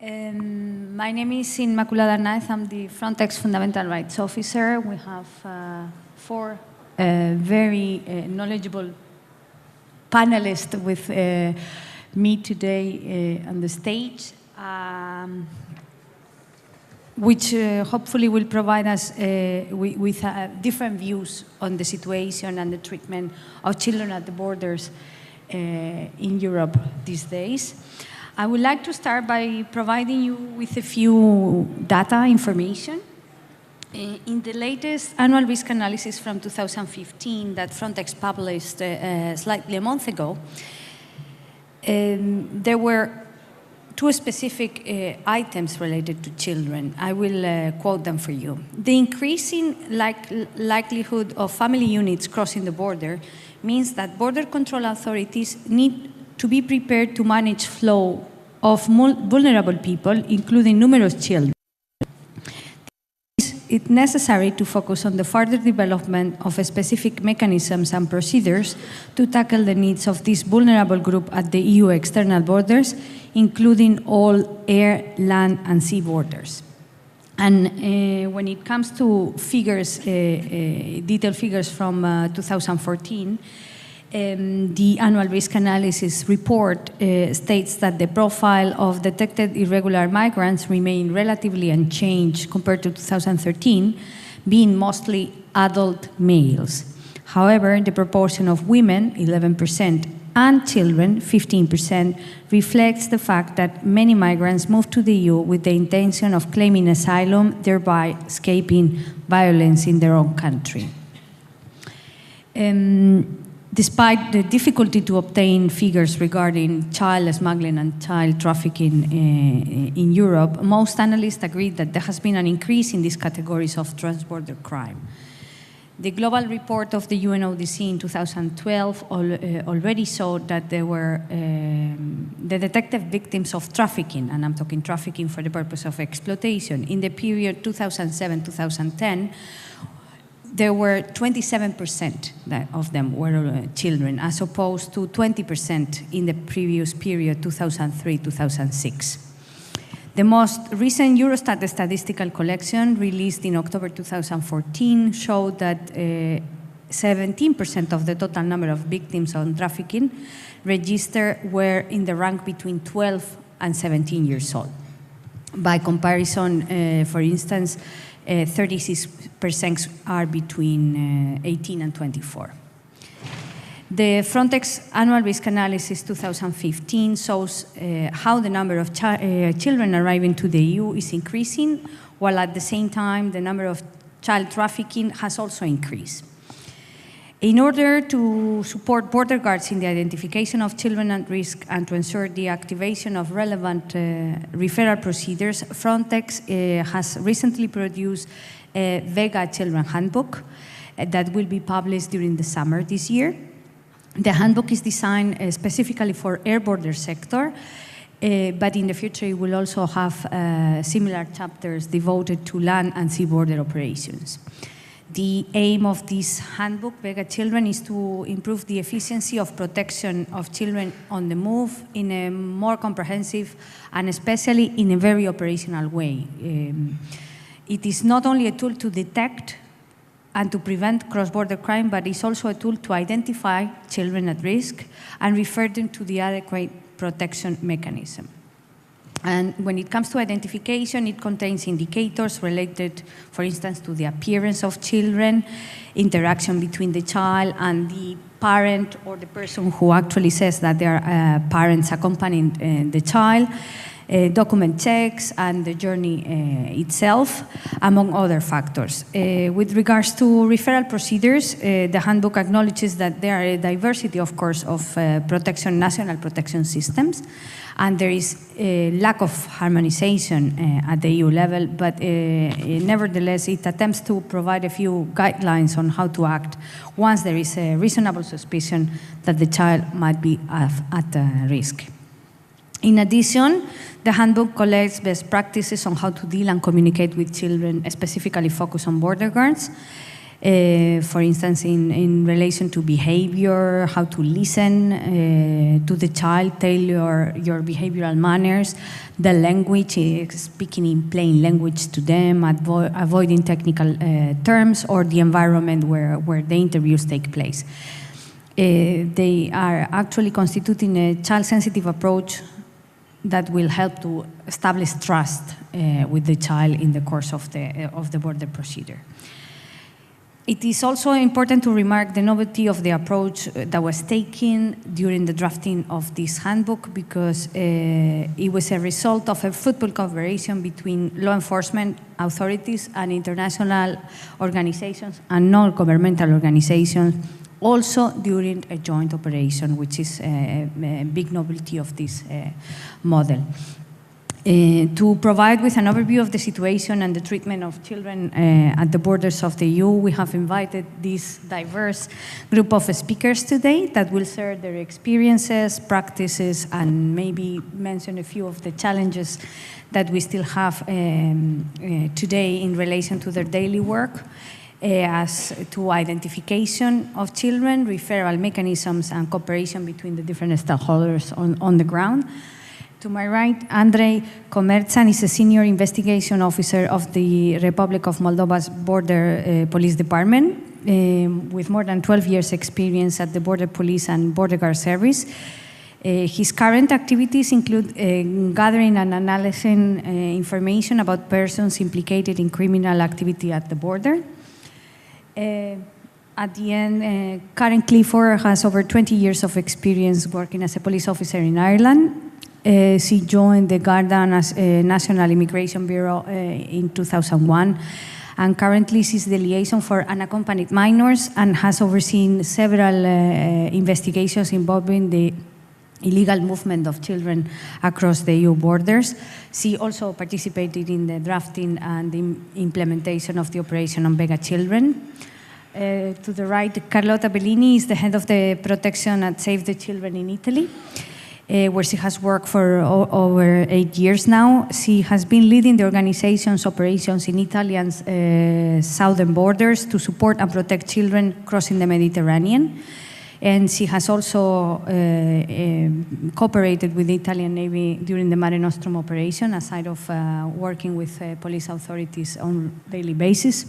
My name is Inmaculada Arnaez. I'm the Frontex Fundamental Rights Officer. We have four very knowledgeable panelists with me today on the stage, which hopefully will provide us with different views on the situation and the treatment of children at the borders in Europe these days. I would like to start by providing you with a few data information. In the latest annual risk analysis from 2015 that Frontex published slightly a month ago, there were two specific items related to children. I will quote them for you. The increasing likelihood of family units crossing the border means that border control authorities need to be prepared to manage flow of vulnerable people, including numerous children. It's necessary to focus on the further development of specific mechanisms and procedures to tackle the needs of this vulnerable group at the EU external borders, including all air, land, and sea borders. And when it comes to figures, detailed figures from 2014, the annual risk analysis report states that the profile of detected irregular migrants remain relatively unchanged compared to 2013, being mostly adult males. However, the proportion of women, 11%, and children, 15%, reflects the fact that many migrants move to the EU with the intention of claiming asylum, thereby escaping violence in their own country. Despite the difficulty to obtain figures regarding child smuggling and child trafficking in Europe, most analysts agree that there has been an increase in these categories of transborder crime. The global report of the UNODC in 2012 already showed that there were the detected victims of trafficking, and I'm talking trafficking for the purpose of exploitation, in the period 2007-2010, there were 27% of them were children, as opposed to 20% in the previous period, 2003-2006. The most recent Eurostat statistical collection, released in October 2014, showed that 17% of the total number of victims on trafficking registered were in the rank between 12 and 17 years old. By comparison, for instance, 36% are between 18 and 24. The Frontex Annual Risk Analysis 2015 shows how the number of children arriving to the EU is increasing, while at the same time the number of child trafficking has also increased. In order to support border guards in the identification of children at risk and to ensure the activation of relevant referral procedures, Frontex has recently produced a VEGA Children Handbook that will be published during the summer this year. The handbook is designed specifically for air border sector, but in the future it will also have similar chapters devoted to land and sea border operations. The aim of this handbook, VEGA Children, is to improve the efficiency of protection of children on the move in a more comprehensive and especially in a very operational way. It is not only a tool to detect and to prevent cross-border crime, but it's also a tool to identify children at risk and refer them to the adequate protection mechanism. And when it comes to identification, it contains indicators related, for instance, to the appearance of children, interaction between the child and the parent or the person who actually says that they are parents accompanying the child, document checks, and the journey itself, among other factors. With regards to referral procedures, the handbook acknowledges that there are a diversity, of course, of national protection systems, and there is a lack of harmonization at the EU level, but nevertheless, it attempts to provide a few guidelines on how to act once there is a reasonable suspicion that the child might be at risk. In addition, the handbook collects best practices on how to deal and communicate with children, specifically focused on border guards. For instance, in relation to behavior, how to listen to the child, tailor your behavioral manners, the language, speaking in plain language to them, avoiding technical terms, or the environment where the interviews take place. They are actually constituting a child-sensitive approach that will help to establish trust with the child in the course of the border procedure. It is also important to remark the novelty of the approach that was taken during the drafting of this handbook, because it was a result of a fruitful cooperation between law enforcement authorities and international organizations and non-governmental organizations, also during a joint operation, which is a big novelty of this model. To provide with an overview of the situation and the treatment of children at the borders of the EU, we have invited this diverse group of speakers today that will share their experiences, practices, and maybe mention a few of the challenges that we still have today in relation to their daily work, as to identification of children, referral mechanisms, and cooperation between the different stakeholders on the ground. To my right, Andrei Komertsan is a senior investigation officer of the Republic of Moldova's Border Police Department, with more than 12 years' experience at the Border Police and Border Guard Service. His current activities include gathering and analyzing information about persons implicated in criminal activity at the border. At the end, Karen Clifford has over 20 years of experience working as a police officer in Ireland. She joined the Garda National Immigration Bureau in 2001, and currently she's the liaison for unaccompanied minors and has overseen several investigations involving the illegal movement of children across the EU borders. She also participated in the drafting and the implementation of the operation on VEGA Children. To the right, Carlotta Bellini is the head of the protection at Save the Children in Italy, where she has worked for over 8 years now. She has been leading the organization's operations in Italian's southern borders to support and protect children crossing the Mediterranean. And she has also cooperated with the Italian Navy during the Mare Nostrum operation, aside of working with police authorities on a daily basis.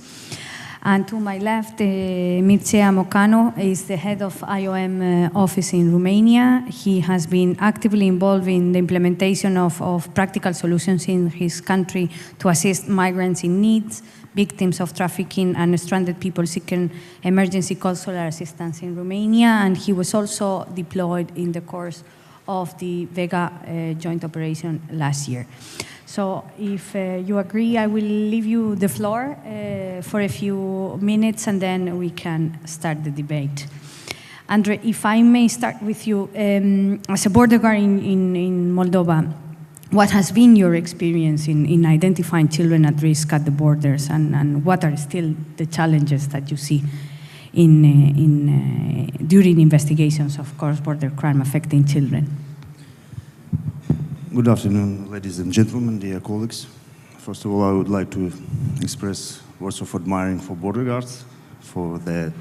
And to my left, Mircea Mocanu is the head of IOM office in Romania. He has been actively involved in the implementation of practical solutions in his country to assist migrants in need, victims of trafficking, and stranded people seeking emergency consular assistance in Romania. And he was also deployed in the course of the VEGA joint operation last year. So if you agree, I will leave you the floor for a few minutes, and then we can start the debate. Andre, if I may start with you, as a border guard in Moldova, what has been your experience in identifying children at risk at the borders, and what are still the challenges that you see during investigations of cross-border crime affecting children? Good afternoon, ladies and gentlemen, dear colleagues. First of all, I would like to express words of admiring for border guards, for the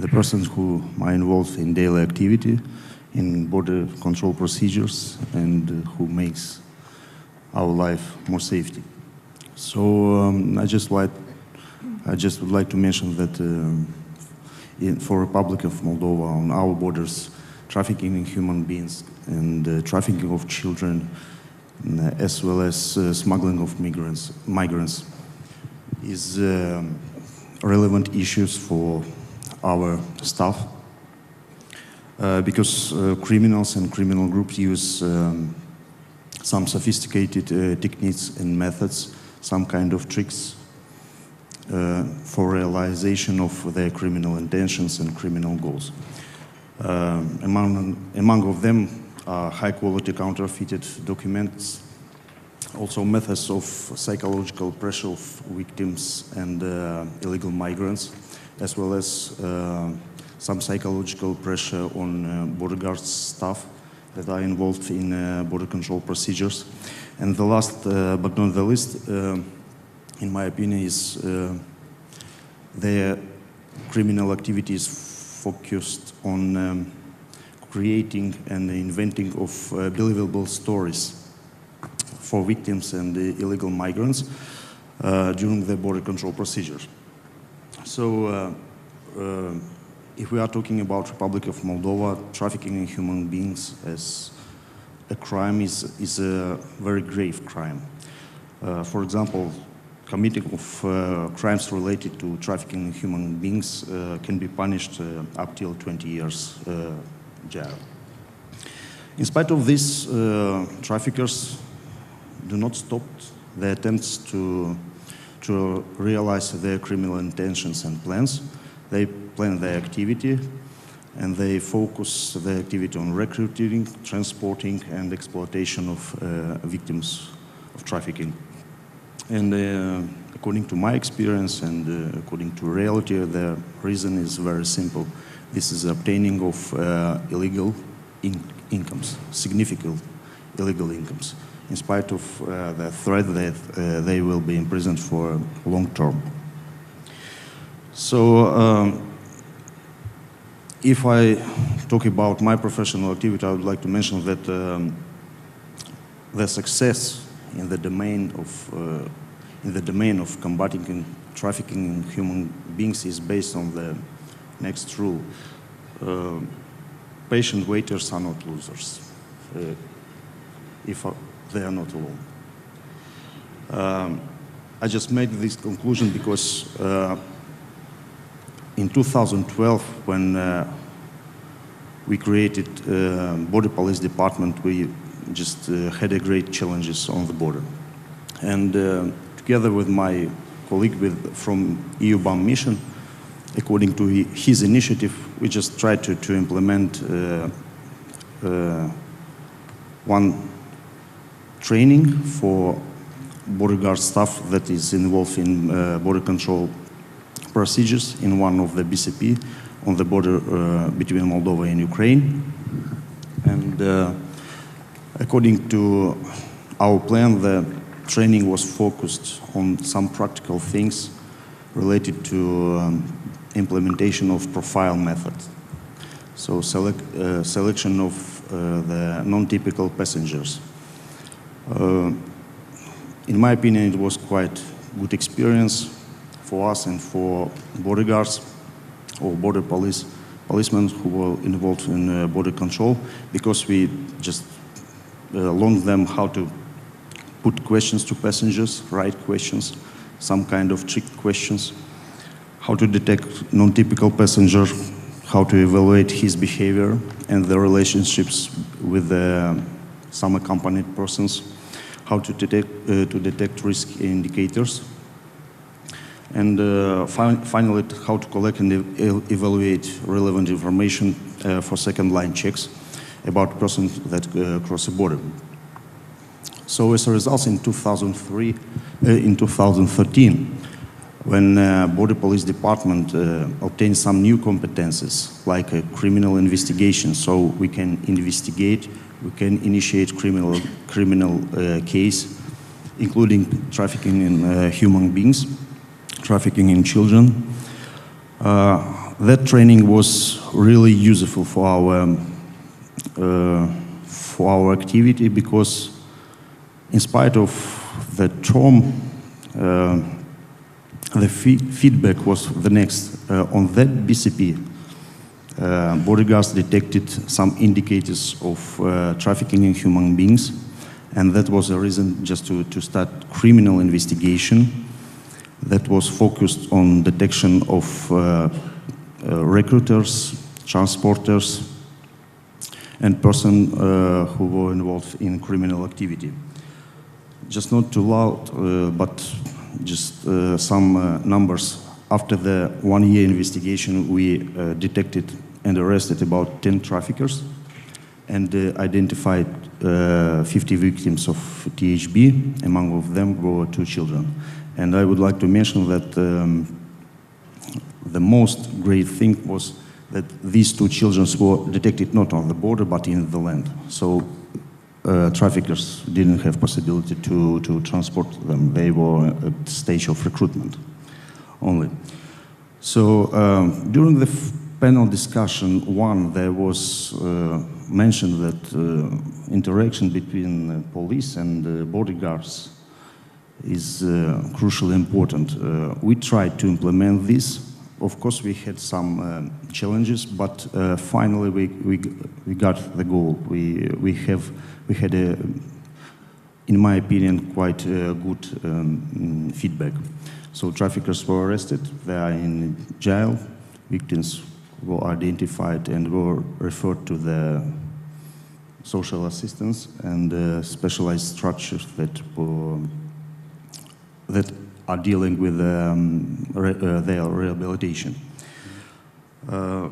persons who are involved in daily activity, in border control procedures, and who makes our life more safety. So I just would like to mention that for Republic of Moldova, on our borders, trafficking in human beings and trafficking of children, as well as smuggling of migrants is relevant issues for our staff, because criminals and criminal groups use some sophisticated techniques and methods, some kind of tricks for realization of their criminal intentions and criminal goals. Among of them are high-quality counterfeited documents, also methods of psychological pressure of victims and illegal migrants, as well as some psychological pressure on border guards staff that are involved in border control procedures. And the last, but not the least, in my opinion, is their criminal activities focused on creating and inventing of believable stories for victims and illegal migrants during the border control procedures. So if we are talking about Republic of Moldova, trafficking in human beings as a crime is a very grave crime. For example, committing of crimes related to trafficking in human beings can be punished up till 20 years jail. In spite of this, traffickers do not stop their attempts to realize their criminal intentions and plans. They plan their activity and they focus their activity on recruiting, transporting, and exploitation of victims of trafficking. And according to my experience and according to reality, the reason is very simple. This is obtaining of illegal incomes, significant illegal incomes, in spite of the threat that they will be imprisoned for long term. So if I talk about my professional activity, I would like to mention that the success in the domain of combating trafficking in human beings is based on the next rule. Patient waiters are not losers if they are not alone. I just made this conclusion because in 2012, when we created Border Police Department, we just had a great challenges on the border. And together with my colleague from EU BAM mission, according to his initiative, we just tried to implement one training for border guard staff that is involved in border control procedures in one of the BCP on the border between Moldova and Ukraine. And according to our plan, the training was focused on some practical things related to implementation of profile method. So selection of the non-typical passengers. In my opinion, it was quite good experience for us and for border guards or border policemen who were involved in border control, because we just learned them how to put questions to passengers, right questions, some kind of trick questions, how to detect non-typical passenger, how to evaluate his behavior and the relationships with some accompanied persons, how to detect risk indicators, and finally, how to collect and evaluate relevant information for second-line checks about persons that cross a border. So as a result, in 2013, when Border Police Department obtained some new competences, like a criminal investigation, so we can investigate, we can initiate criminal case, including trafficking in human beings, trafficking in children. That training was really useful for our activity, because in spite of the trauma, the feedback was the next. On that BCP, border guards detected some indicators of trafficking in human beings, and that was a reason just to start criminal investigation that was focused on detection of recruiters, transporters, and persons who were involved in criminal activity. Just not too loud, but just some numbers. After the 1-year investigation, we detected and arrested about 10 traffickers and identified 50 victims of THB. Among of them were 2 children. And I would like to mention that the most great thing was that these 2 children were detected not on the border, but in the land. So traffickers didn't have possibility to transport them. They were at the stage of recruitment only. So during the panel discussion, there was mentioned that interaction between police and bodyguards is crucially important. We tried to implement this. Of course, we had some challenges, but finally we got the goal. We had a, in my opinion, quite good feedback. So traffickers were arrested. They are in jail. Victims were identified and were referred to the social assistance and specialized structures that are dealing with their rehabilitation. I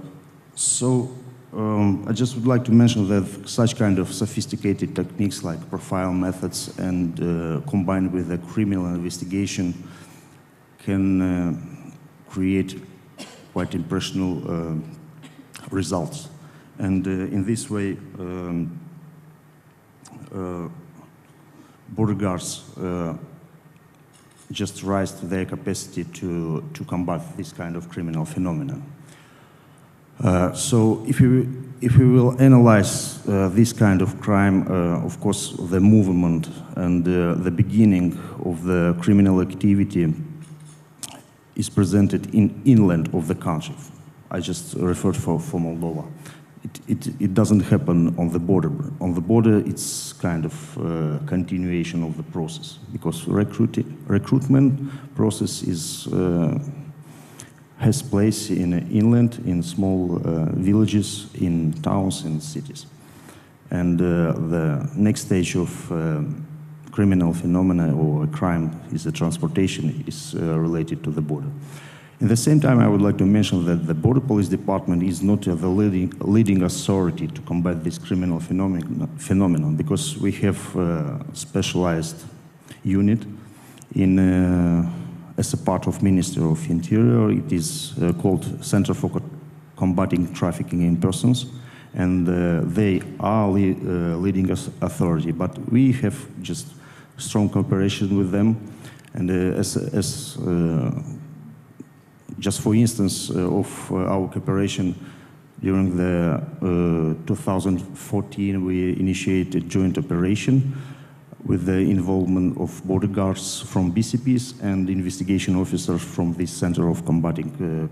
just would like to mention that such kind of sophisticated techniques like profile methods and combined with a criminal investigation can create quite impressionable results. And in this way, border guards just raised their capacity to combat this kind of criminal phenomena. So if we will analyze this kind of crime, of course, the movement and the beginning of the criminal activity is presented in inland of the country. I just referred for Moldova. It doesn't happen on the border. On the border, it's kind of continuation of the process because recruitment process has place in inland, in small villages, in towns and cities. And the next stage of criminal phenomena or crime is the transportation is related to the border. At the same time, I would like to mention that the Border Police Department is not the leading authority to combat this criminal phenomenon because we have a specialized unit as a part of Ministry of Interior. It is called Center for Combating Trafficking in Persons, and they are leading authority, but we have just strong cooperation with them, and just for instance of our cooperation, during the 2014 we initiated joint operation with the involvement of border guards from BCPs and investigation officers from this Center of Combating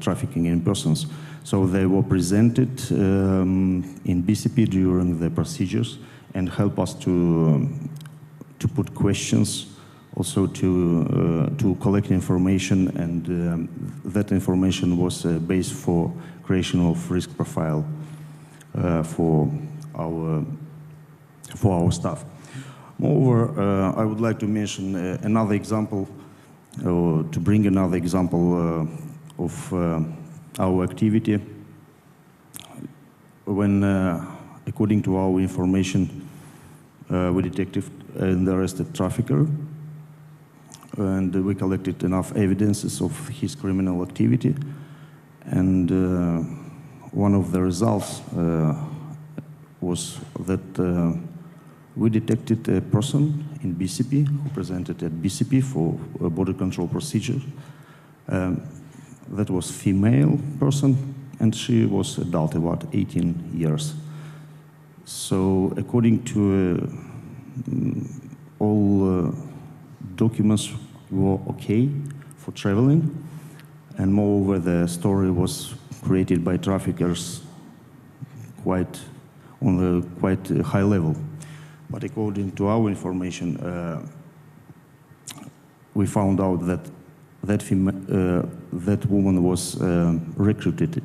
Trafficking in Persons. So they were presented in BCP during the procedures and help us to put questions, also to collect information, and that information was a base for creation of risk profile for our staff. Moreover, I would like to mention another example, or to bring another example of our activity. When, according to our information, we detected and arrested trafficker, and we collected enough evidences of his criminal activity, and one of the results was that we detected a person in BCP who presented at BCP for a border control procedure. That was female person, and she was adult, about 18 years. So according to all documents were okay for traveling, and moreover the story was created by traffickers on a quite high level. But according to our information, we found out that that woman was recruited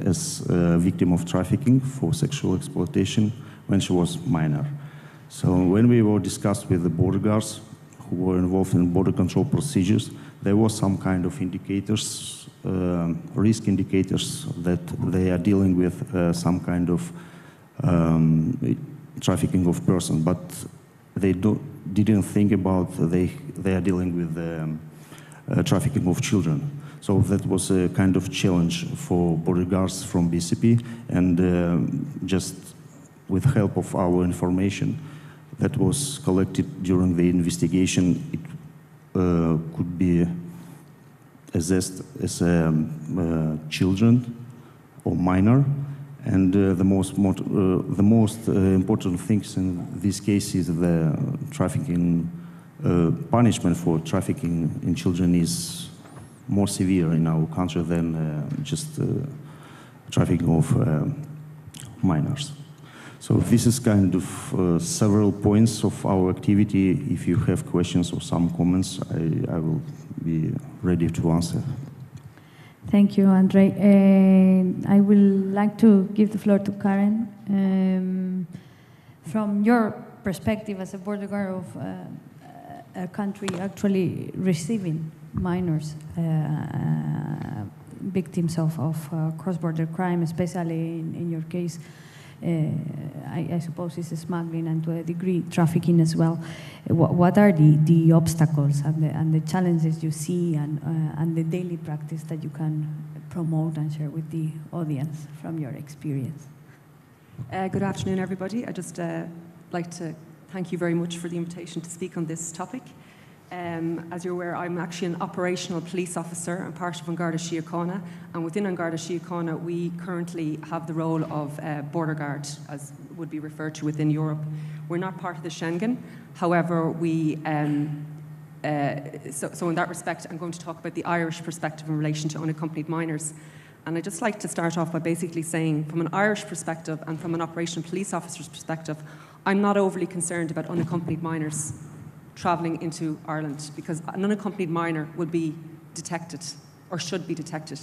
as a victim of trafficking for sexual exploitation when she was minor. So when we were discussed with the border guards who were involved in border control procedures, there was some kind of indicators, risk indicators, that they are dealing with some kind of trafficking of persons, but they didn't think about they are dealing with trafficking of children. So that was a kind of challenge for border guards from BCP, and just with help of our information that was collected during the investigation, it could be assessed as children or minor. And the most important things in this case is the trafficking punishment for trafficking in children is more severe in our country than just trafficking of minors. So this is kind of several points of our activity. If you have questions or some comments, I will be ready to answer. Thank you, Andrei. I will like to give the floor to Karen. From your perspective as a border guard of a country actually receiving minors, victims of cross-border crime, especially in your case, I suppose it's smuggling and to a degree trafficking as well. What are the obstacles and the challenges you see and the daily practice that you can promote and share with the audience from your experience? Good afternoon, everybody. I'd just like to thank you very much for the invitation to speak on this topic. As you're aware, I'm actually an operational police officer and part of An Garda Síochána, and within An Garda Síochána we currently have the role of border guard, as would be referred to within Europe. We're not part of the Schengen, however, so in that respect I'm going to talk about the Irish perspective in relation to unaccompanied minors. And I'd just like to start off by basically saying, from an Irish perspective and from an operational police officer's perspective, I'm not overly concerned about unaccompanied minors travelling into Ireland, because an unaccompanied minor will be detected or should be detected.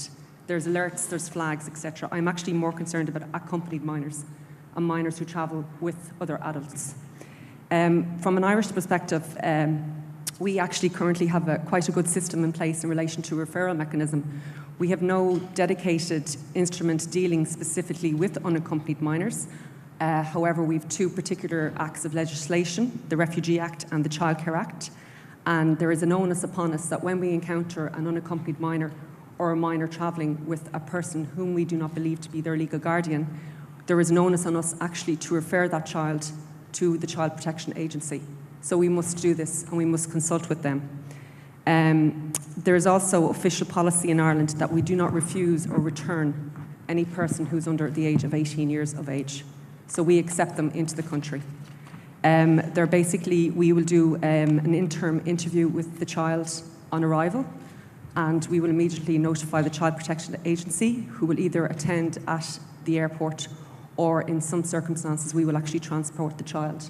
There's alerts, there's flags, etc. I'm actually more concerned about accompanied minors and minors who travel with other adults. From an Irish perspective, we actually currently have quite a good system in place in relation to referral mechanism. We have no dedicated instrument dealing specifically with unaccompanied minors. However, we have two particular acts of legislation, the Refugee Act and the Childcare Act, and there is an onus upon us that when we encounter an unaccompanied minor or a minor travelling with a person whom we do not believe to be their legal guardian, there is an onus on us actually to refer that child to the Child Protection Agency. So we must do this and we must consult with them. There is also official policy in Ireland that we do not refuse or return any person who's under the age of 18 years of age. So we accept them into the country. They're basically, we will do an interim interview with the child on arrival, and we will immediately notify the Child Protection Agency, who will either attend at the airport or in some circumstances we will actually transport the child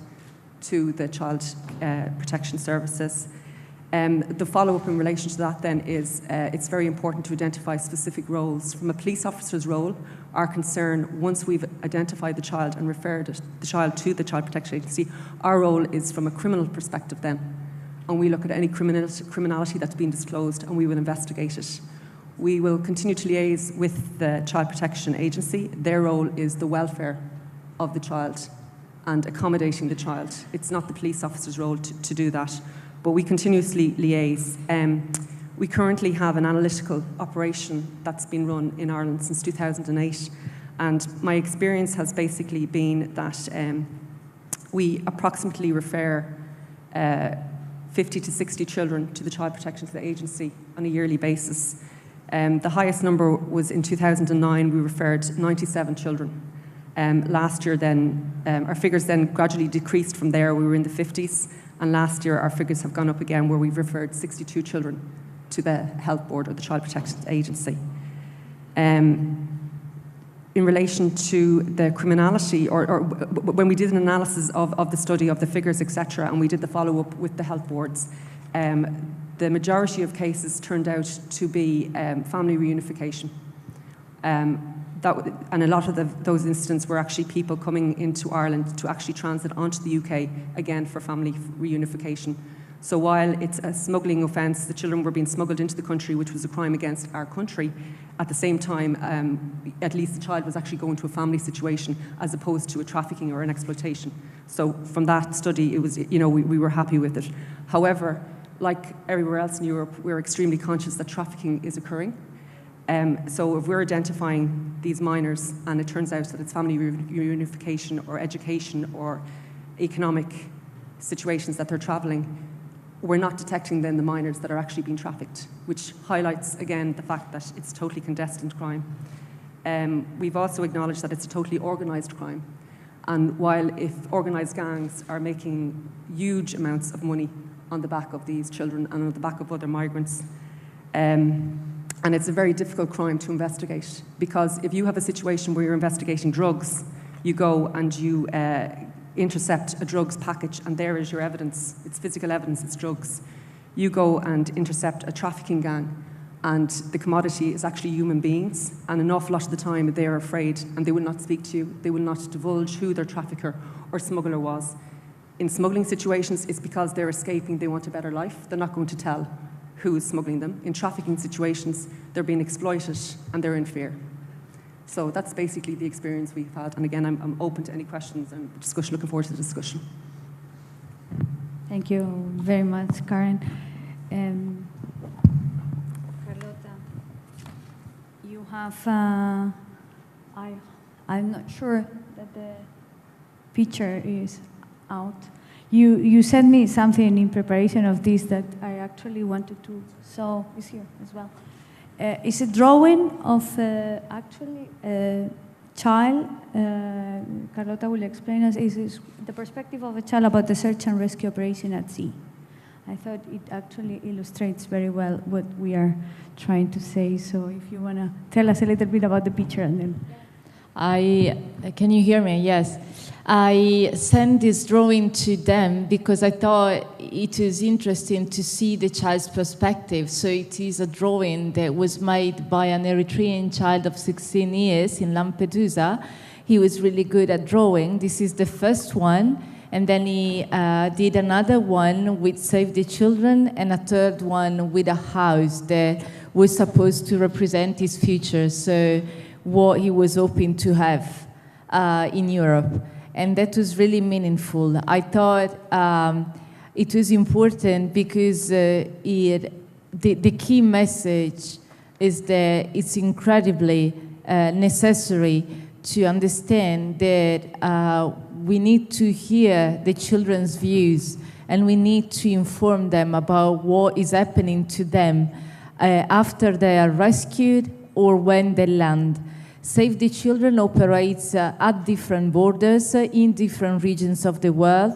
to the Child Protection Services. The follow-up in relation to that then is it's very important to identify specific roles. From a police officer's role, our concern, once we've identified the child and referred the child to the Child Protection Agency, our role is from a criminal perspective then. And we look at any criminality that's been disclosed and we will investigate it. We will continue to liaise with the Child Protection Agency. Their role is the welfare of the child and accommodating the child. It's not the police officer's role to do that, but we continuously liaise. We currently have an analytical operation that's been run in Ireland since 2008, and my experience has basically been that we approximately refer 50 to 60 children to the Child Protection Agency on a yearly basis. The highest number was in 2009, we referred 97 children. Last year then, our figures then gradually decreased from there, we were in the 50s, and last year our figures have gone up again where we've referred 62 children to the Health Board or the Child Protection Agency. In relation to the criminality, or when we did an analysis of the study of the figures, etc., and we did the follow-up with the health boards, the majority of cases turned out to be family reunification. And a lot of those incidents were actually people coming into Ireland to actually transit onto the UK, again for family reunification. So while it's a smuggling offence, the children were being smuggled into the country, which was a crime against our country. At the same time, at least the child was actually going to a family situation as opposed to a trafficking or an exploitation. So from that study, it was, you know, we were happy with it. However, like everywhere else in Europe, we're extremely conscious that trafficking is occurring. So if we're identifying these minors and it turns out that it's family reunification or education or economic situations that they're travelling, we're not detecting then the minors that are actually being trafficked, which highlights again the fact that it's totally clandestine crime. We've also acknowledged that it's a totally organised crime. And while if organised gangs are making huge amounts of money on the back of these children and on the back of other migrants, and it's a very difficult crime to investigate, because if you have a situation where you're investigating drugs, you go and you intercept a drugs package, and there is your evidence. It's physical evidence, it's drugs. You go and intercept a trafficking gang, and the commodity is actually human beings, and an awful lot of the time they are afraid and they will not speak to you, they will not divulge who their trafficker or smuggler was. In smuggling situations, it's because they're escaping, they want a better life, they're not going to tell who is smuggling them. In trafficking situations, they're being exploited and they're in fear. So that's basically the experience we've had. And again, I'm open to any questions and discussion, looking forward to the discussion. Thank you very much, Karen. Carlota, you have, I'm not sure that the picture is out. You sent me something in preparation of this that I actually wanted to, so it's here as well. It's a drawing of actually a child. Carlota will explain us. Is the perspective of a child about the search and rescue operation at sea. I thought it actually illustrates very well what we are trying to say. So if you want to tell us a little bit about the picture, and then. Can you hear me? Yes. I sent this drawing to them because I thought it was interesting to see the child's perspective. So it is a drawing that was made by an Eritrean child of 16 years in Lampedusa. He was really good at drawing. This is the first one. And then he did another one with Save the Children and a third one with a house that was supposed to represent his future. So what he was hoping to have in Europe. And that was really meaningful. I thought it was important because the key message is that it's incredibly necessary to understand that we need to hear the children's views, and we need to inform them about what is happening to them after they are rescued or when they land. Save the Children operates at different borders in different regions of the world,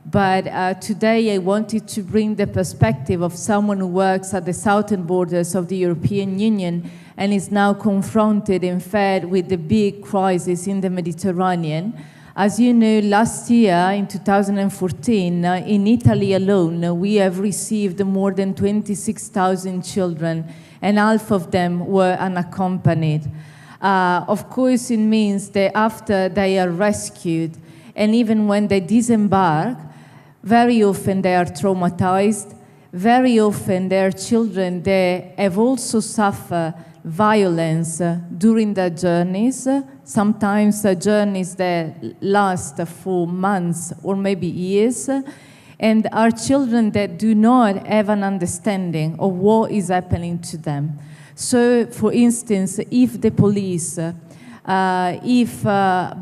but today I wanted to bring the perspective of someone who works at the southern borders of the European Union and is now confronted, in fact, with the big crisis in the Mediterranean. As you know, last year, in 2014, in Italy alone, we have received more than 26,000 children, and half of them were unaccompanied. Of course, it means that after they are rescued, and even when they disembark, very often they are traumatized. Very often they are children that have also suffered violence during their journeys, sometimes journeys that last for months or maybe years, and are children that do not have an understanding of what is happening to them. So, for instance, if the police, if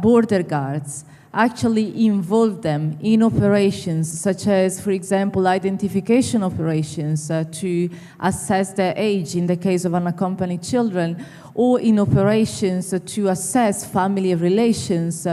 border guards actually involve them in operations such as, for example, identification operations to assess their age in the case of unaccompanied children, or in operations to assess family relations,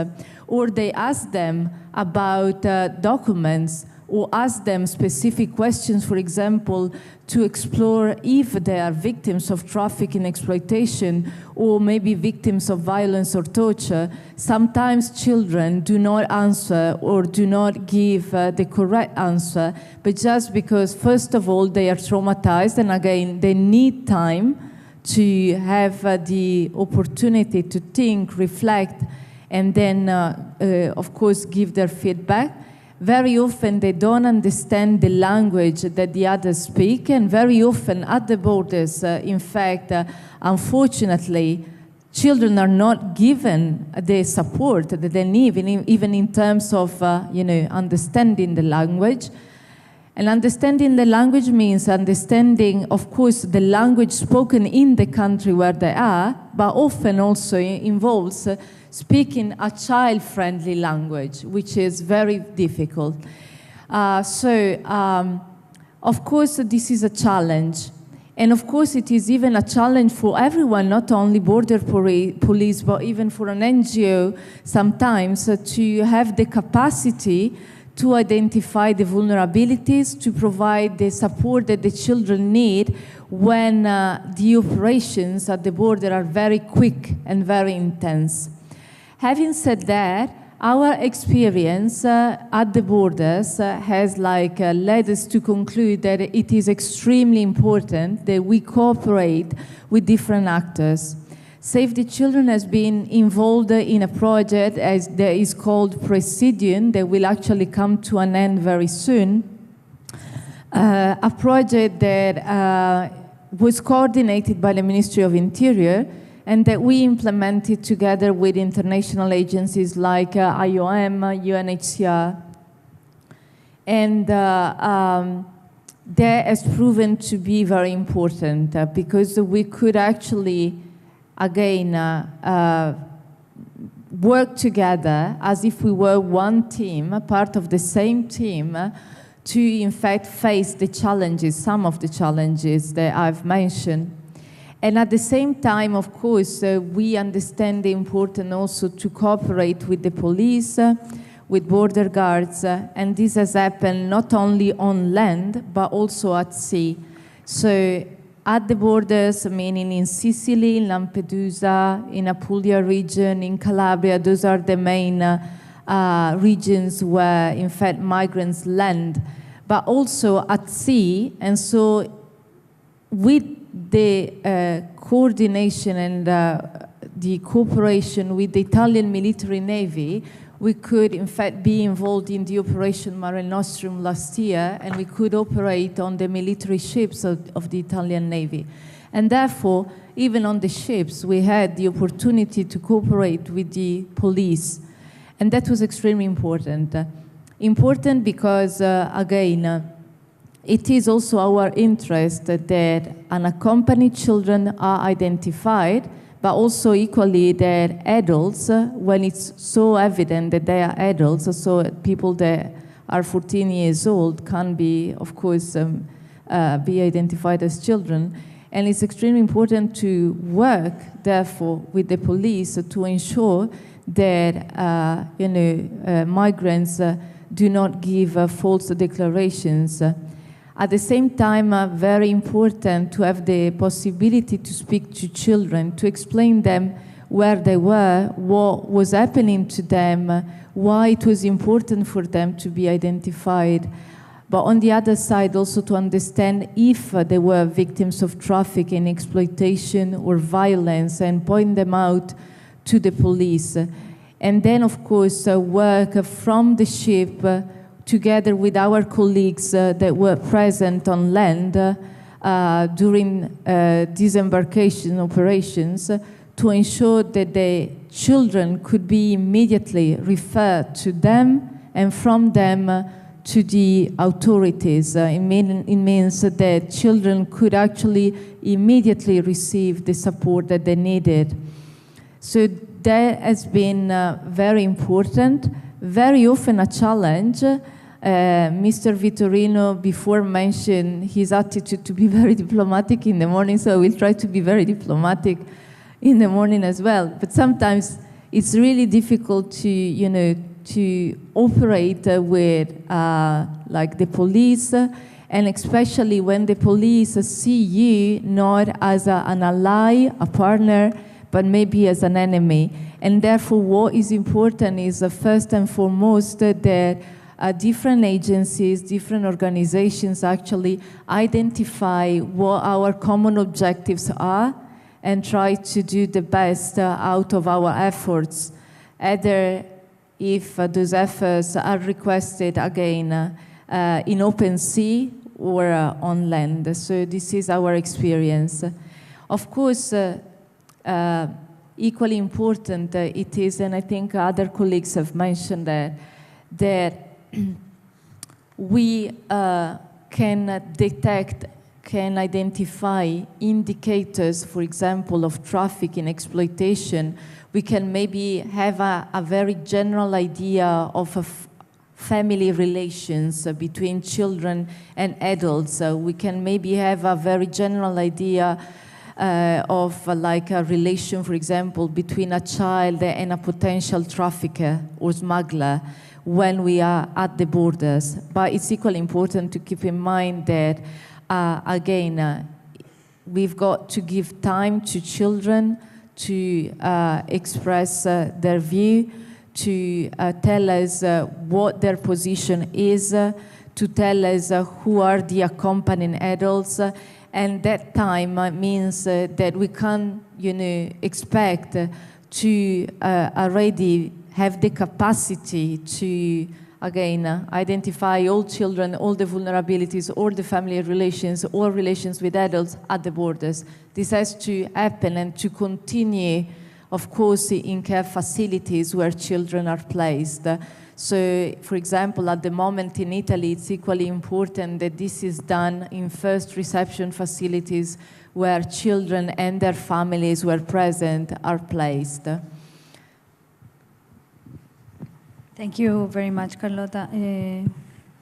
or they ask them about documents, or ask them specific questions, for example, to explore if they are victims of trafficking, exploitation, or maybe victims of violence or torture. Sometimes children do not answer or do not give the correct answer, but just because, first of all, they are traumatized, and again, they need time to have the opportunity to think, reflect, and then, of course, give their feedback. Very often they don't understand the language that the others speak, and very often at the borders, in fact, unfortunately, children are not given the support that they need, even in terms of understanding the language. And understanding the language means understanding, of course, the language spoken in the country where they are, but often also involves speaking a child-friendly language, which is very difficult. Of course, this is a challenge. And of course, it is even a challenge for everyone, not only border police, but even for an NGO sometimes to have the capacity to identify the vulnerabilities, to provide the support that the children need when the operations at the border are very quick and very intense. Having said that, our experience at the borders has led us to conclude that it is extremely important that we cooperate with different actors. Save the Children has been involved in a project that is called Presidium that will actually come to an end very soon. A project that was coordinated by the Ministry of Interior and that we implemented together with international agencies like IOM, UNHCR. And that has proven to be very important because we could actually, again, work together as if we were one team, a part of the same team, to in fact face the challenges, some of the challenges that I've mentioned. And at the same time, of course, we understand the importance also to cooperate with the police, with border guards, and this has happened not only on land, but also at sea. So at the borders, meaning in Sicily, in Lampedusa, in Apulia region, in Calabria, those are the main regions where, in fact, migrants land, but also at sea. And so with the coordination and the cooperation with the Italian military navy, we could in fact be involved in the Operation Mare Nostrum last year, and we could operate on the military ships of the Italian navy. And therefore, even on the ships, we had the opportunity to cooperate with the police. And that was extremely important. Important because, again, it is also our interest that unaccompanied children are identified, but also equally that adults, when it's so evident that they are adults, so people that are 14 years old can be, of course, be identified as children. And it's extremely important to work, therefore, with the police to ensure that migrants do not give false declarations. At the same time, very important to have the possibility to speak to children, to explain them where they were, what was happening to them, why it was important for them to be identified. But on the other side, also to understand if they were victims of trafficking, exploitation, or violence, and point them out to the police. And then, of course, work from the ship together with our colleagues that were present on land during disembarkation operations to ensure that the children could be immediately referred to them and from them to the authorities. It means that children could actually immediately receive the support that they needed. So that has been very important, very often a challenge. Mr. Vittorino before mentioned his attitude to be very diplomatic in the morning, so I will try to be very diplomatic in the morning as well. But sometimes it's really difficult to, to operate with like the police, and especially when the police see you not as an ally, a partner, but maybe as an enemy. And therefore, what is important is first and foremost that different agencies, different organizations actually identify what our common objectives are and try to do the best out of our efforts, either if those efforts are requested again in open sea or on land. So this is our experience. Of course, equally important it is, and I think other colleagues have mentioned that we can detect, can identify indicators, for example, of trafficking, exploitation. We can maybe have a very general idea of family relations between children and adults. We can maybe have a very general idea of like a relation, for example, between a child and a potential trafficker or smuggler when we are at the borders. But it's equally important to keep in mind that, again, we've got to give time to children to express their view, to tell us what their position is, to tell us who are the accompanying adults, and that time means that we can, expect to already have the capacity to, again, identify all children, all the vulnerabilities, all the family relations, all relations with adults at the borders. This has to happen and to continue, of course, in care facilities where children are placed. So, for example, at the moment in Italy, it's equally important that this is done in first reception facilities where children and their families where present are placed. Thank you very much, Carlota.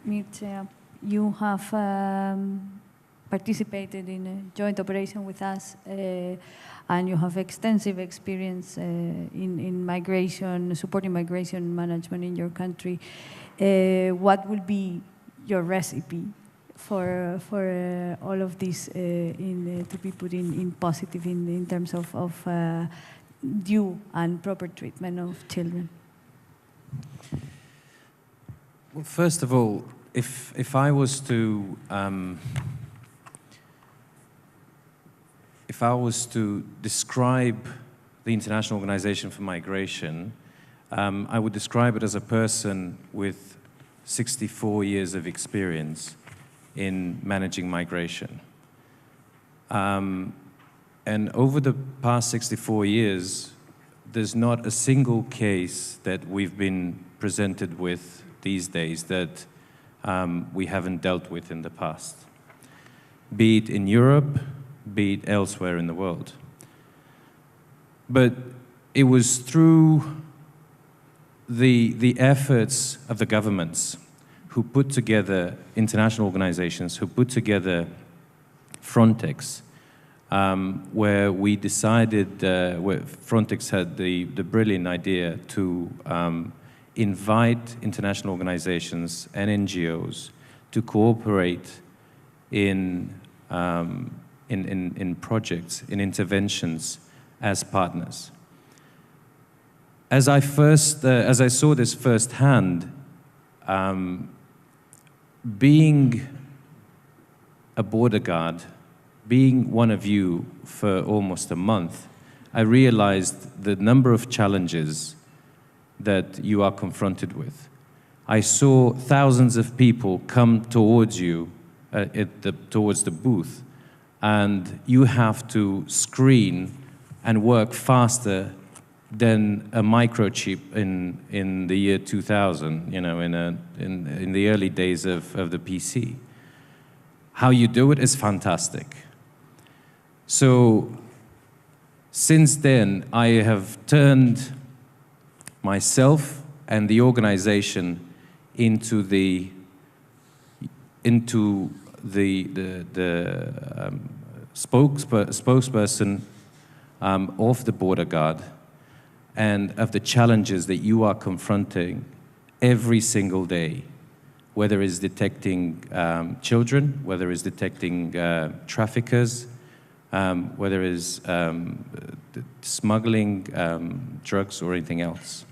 Mircea, you have participated in a joint operation with us, and you have extensive experience in migration, supporting migration management in your country. What will be your recipe for all of this to be put in positive in terms of due and proper treatment of children? Well, first of all, if I was to describe the International Organization for Migration, I would describe it as a person with 64 years of experience in managing migration. And over the past 64 years, there's not a single case that we've been presented with these days that we haven't dealt with in the past, be it in Europe, be it elsewhere in the world. But it was through the efforts of the governments who put together international organizations, who put together Frontex, where we decided, where Frontex had the brilliant idea to invite international organizations and NGOs to cooperate in projects, in interventions as partners. As I saw this firsthand, being a border guard, being one of you for almost a month, I realized the number of challenges that you are confronted with. I saw thousands of people come towards you, towards the booth, and you have to screen and work faster than a microchip in the year 2000, in the early days of the PC. How you do it is fantastic. So since then, I have turned myself and the organization into the spokesperson of the border guard and of the challenges that you are confronting every single day, whether it's detecting children, whether it's detecting traffickers, whether it's smuggling drugs or anything else.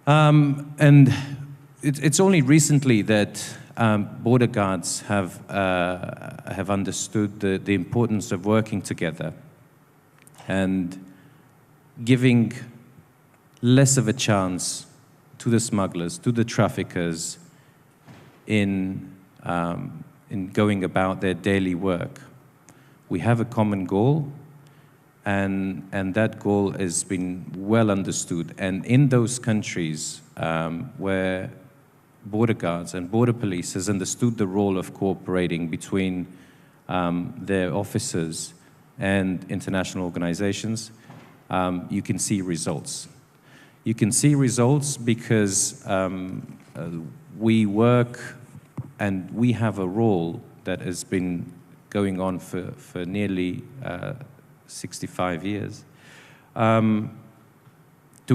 And it's only recently that border guards have understood the importance of working together and giving less of a chance to the smugglers, to the traffickers in going about their daily work. We have a common goal, and that goal has been well understood. And in those countries where border guards and border police has understood the role of cooperating between their officers and international organizations, you can see results. You can see results because we work and we have a role that has been going on for nearly 65 years. To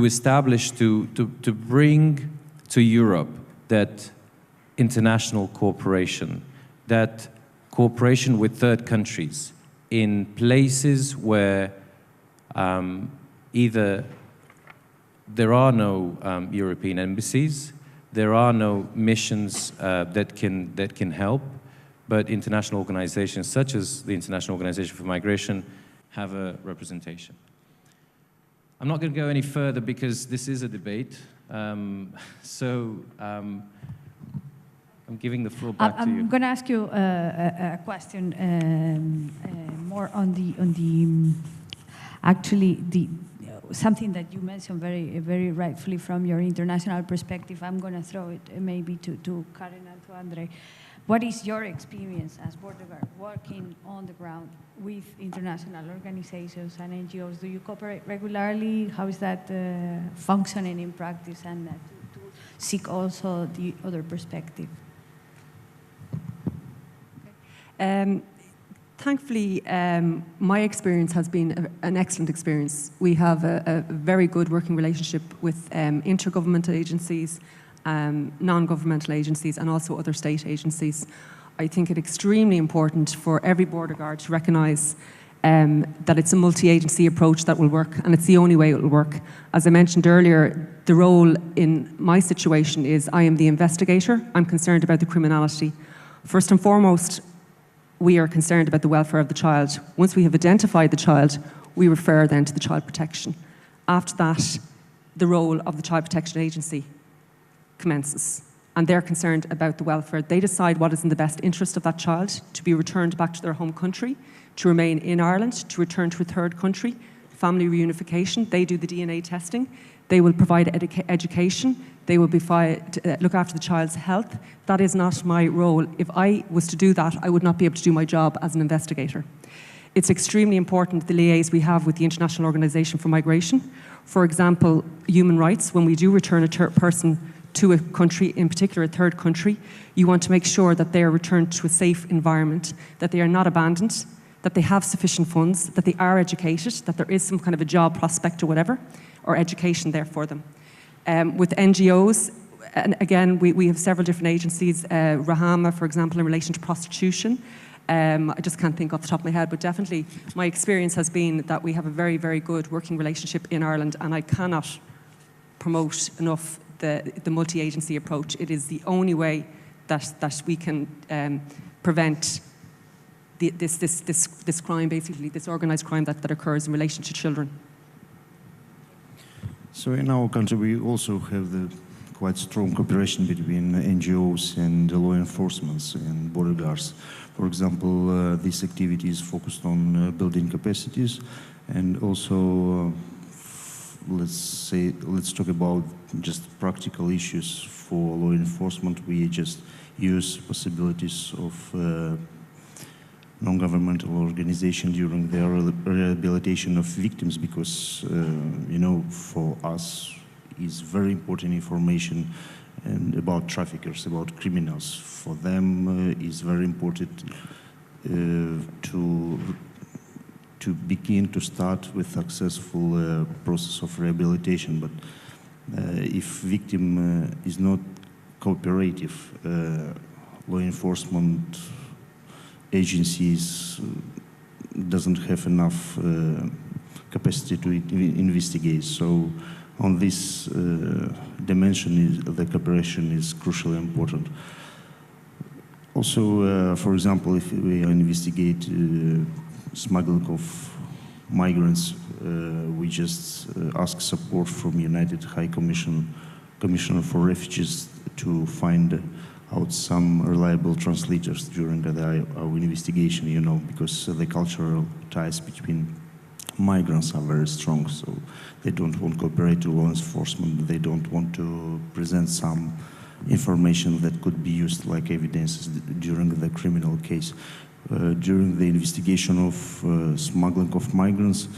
establish, to bring to Europe that international cooperation, that cooperation with third countries in places where either there are no European embassies, there are no missions that can help, but international organizations such as the International Organization for Migration have a representation. I'm not going to go any further because this is a debate. I'm giving the floor back to you. I'm going to ask you a question more on the actually something that you mentioned very rightfully from your international perspective. I'm going to throw it maybe to Karen and to Andre. What is your experience as border guard working on the ground with international organizations and NGOs? Do you cooperate regularly? How is that functioning in practice, and to seek also the other perspective? Thankfully, my experience has been an excellent experience. We have a very good working relationship with intergovernmental agencies, non-governmental agencies, and also other state agencies. I think it's extremely important for every border guard to recognise that it's a multi-agency approach that will work, and it's the only way it will work. As I mentioned earlier, the role in my situation is I am the investigator. I'm concerned about the criminality. First and foremost, we are concerned about the welfare of the child. Once we have identified the child, we refer then to the child protection. After that, the role of the Child Protection Agency commences, and they're concerned about the welfare. They decide what is in the best interest of that child to be returned back to their home country, to remain in Ireland, to return to a third country, family reunification. They do the DNA testing. They will provide education. They will look after the child's health. That is not my role. If I was to do that, I would not be able to do my job as an investigator. It's extremely important, the liaise we have with the International Organization for Migration. For example, human rights, when we do return a person to a country, in particular a third country, you want to make sure that they are returned to a safe environment, that they are not abandoned, that they have sufficient funds, that they are educated, that there is some kind of a job prospect or whatever, or education there for them. With NGOs, and again, we have several different agencies, Rahama, for example, in relation to prostitution. I just can't think off the top of my head, but definitely my experience has been that we have a very, very good working relationship in Ireland, and I cannot promote enough the multi-agency approach. It is the only way that we can prevent this crime, basically, this organised crime that occurs in relation to children. So in our country, we also have the quite strong cooperation between NGOs and law enforcement and border guards. For example, this activity is focused on building capacities, and also let's talk about just practical issues for law enforcement. We just use possibilities of non-governmental organization during the rehabilitation of victims, because for us is very important information and about traffickers, about criminals. For them is very important to begin to start with successful process of rehabilitation. But if victim is not cooperative, law enforcement agencies doesn't have enough capacity to investigate. So on this dimension, the cooperation is crucially important. Also, for example, if we investigate smuggling of migrants, we just ask support from United High Commissioner for Refugees to find out some reliable translators during our investigation, because the cultural ties between migrants are very strong, so they don't want to cooperate with law enforcement. They don't want to present some information that could be used like evidence during the criminal case. During the investigation of smuggling of migrants,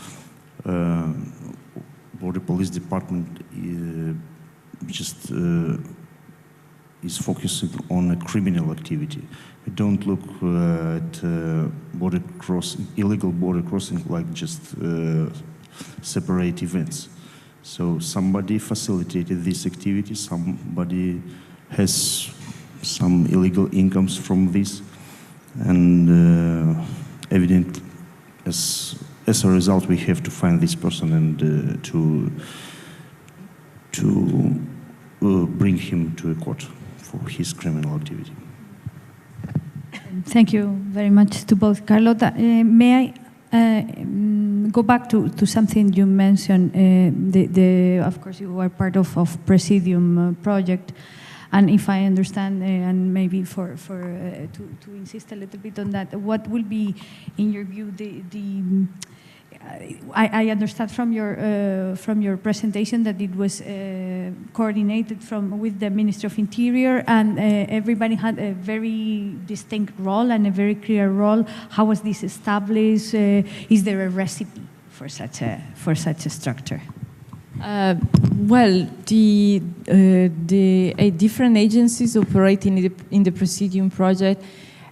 border police department just is focusing on a criminal activity. We don't look at illegal border crossing like just separate events. So somebody facilitated this activity, somebody has some illegal incomes from this, and evidently, as a result, we have to find this person and to bring him to a court for his criminal activity. Thank you very much to both. Carlota, may I go back to something you mentioned? Of course, you are part of Presidium project, and if I understand, and maybe to insist a little bit on that, what will be, in your view, I understand from your presentation that it was coordinated with the Ministry of Interior, and everybody had a very distinct role and a very clear role. How was this established? Is there a recipe for such a structure? Well, the different agencies operating in the Presidium project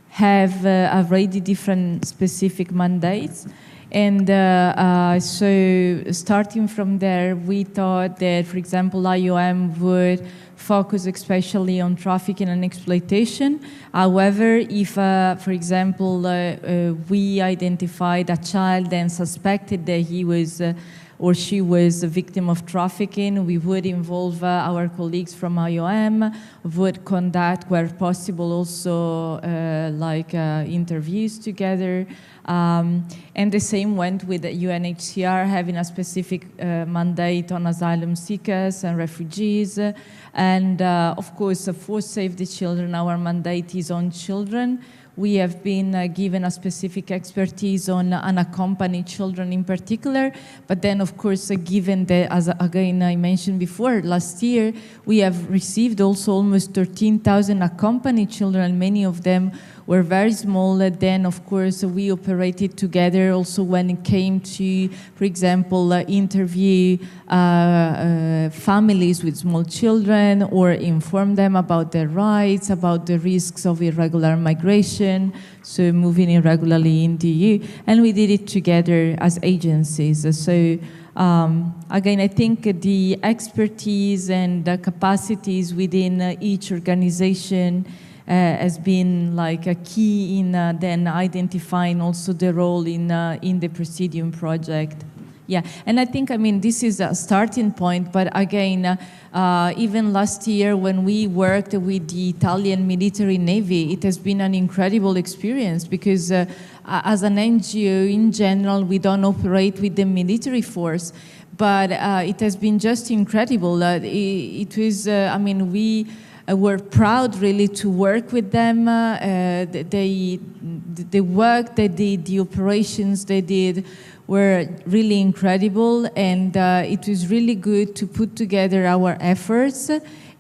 have already different specific mandates. And so starting from there, we thought that, for example, IOM would focus especially on trafficking and exploitation. However, if, for example, we identified a child and suspected that he was or she was a victim of trafficking, we would involve our colleagues from IOM, would conduct, where possible, also interviews together. And the same went with the UNHCR having a specific mandate on asylum seekers and refugees. And of course, for Save the Children, our mandate is on children. We have been given a specific expertise on unaccompanied children in particular, but then of course, given that, as again I mentioned before, last year we have received also almost 13,000 accompanied children, many of them were very small. Then of course we operated together also when it came to, for example, interview families with small children or inform them about their rights, about the risks of irregular migration, so moving irregularly in the EU, and we did it together as agencies. So again, I think the expertise and the capacities within each organization has been like a key in then identifying also the role in the Presidium project. Yeah, and I think, I mean, this is a starting point, but again, even last year when we worked with the Italian military navy, it has been an incredible experience because as an NGO in general, we don't operate with the military force, but it has been just incredible. It was, I mean, we were proud really to work with them. The work they did, the operations they did were really incredible, and it was really good to put together our efforts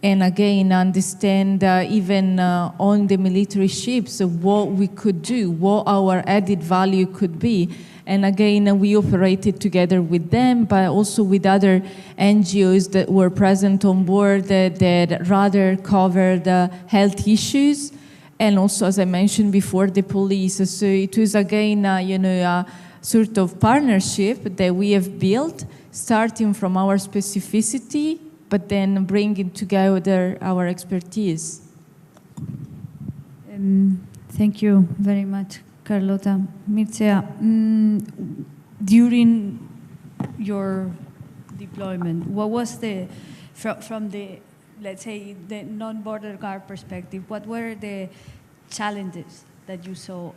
and again understand even on the military ships what we could do, what our added value could be. And again, we operated together with them, but also with other NGOs that were present on board that rather covered health issues, and also, as I mentioned before, the police. So it was again, you know, a sort of partnership that we have built, starting from our specificity, but then bringing together our expertise. Thank you very much, Carlota. Mircea, during your deployment, what was from the, let's say, the non-border guard perspective, what were the challenges that you saw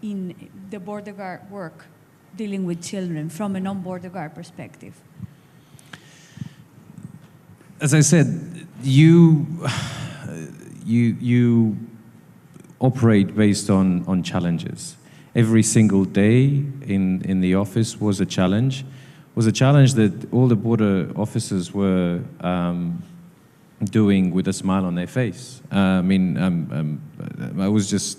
in the border guard work dealing with children from a non-border guard perspective? As I said, you operate based on challenges. Every single day in the office was a challenge. That all the border officers were doing with a smile on their face. I mean, I was just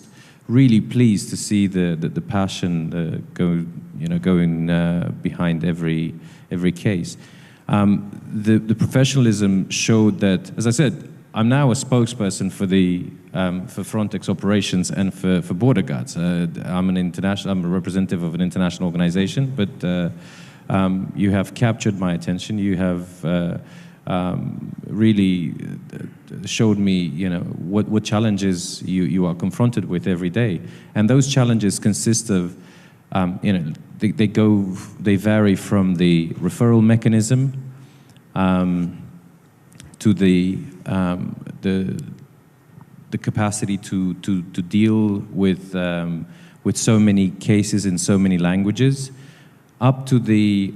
really pleased to see the passion going behind every case. The professionalism showed that, as I said, I'm now a spokesperson for the for Frontex operations and for border guards. I'm a representative of an international organization, but you have captured my attention. You have really showed me, you know, what challenges you are confronted with every day, and those challenges consist of, you know, they vary from the referral mechanism to the capacity to deal with so many cases in so many languages, up to the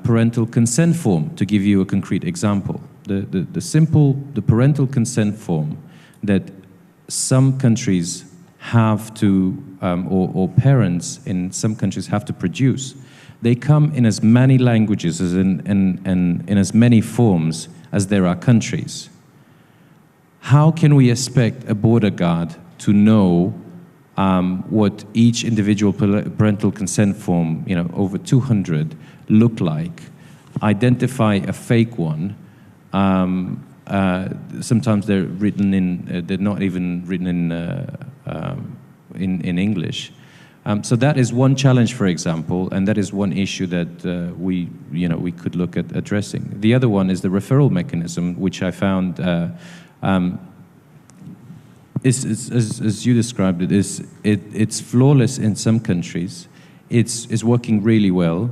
parental consent form. To give you a concrete example, the parental consent form that some countries have to, or parents in some countries have to produce, they come in as many languages as in as many forms as there are countries. How can we expect a border guard to know what each individual parental consent form, you know, over 200, look like, identify a fake one? Sometimes they're written in, they're not even written in English. So that is one challenge, for example, and that is one issue that we could look at addressing. The other one is the referral mechanism, which I found, as you described it, it's flawless in some countries. It's working really well,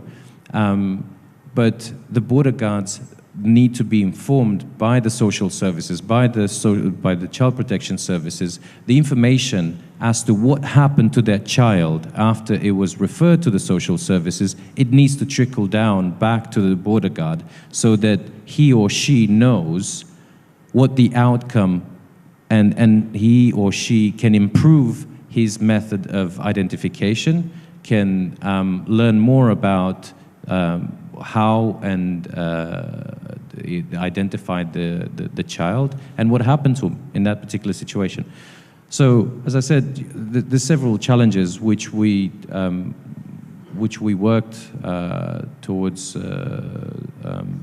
but the border guards need to be informed by the social services, by the child protection services, the information as to what happened to that child after it was referred to the social services. It needs to trickle down back to the border guard so that he or she knows what the outcome, and he or she can improve his method of identification, can learn more about how and identify the child and what happened to him in that particular situation. So, as I said, there's several challenges which we worked towards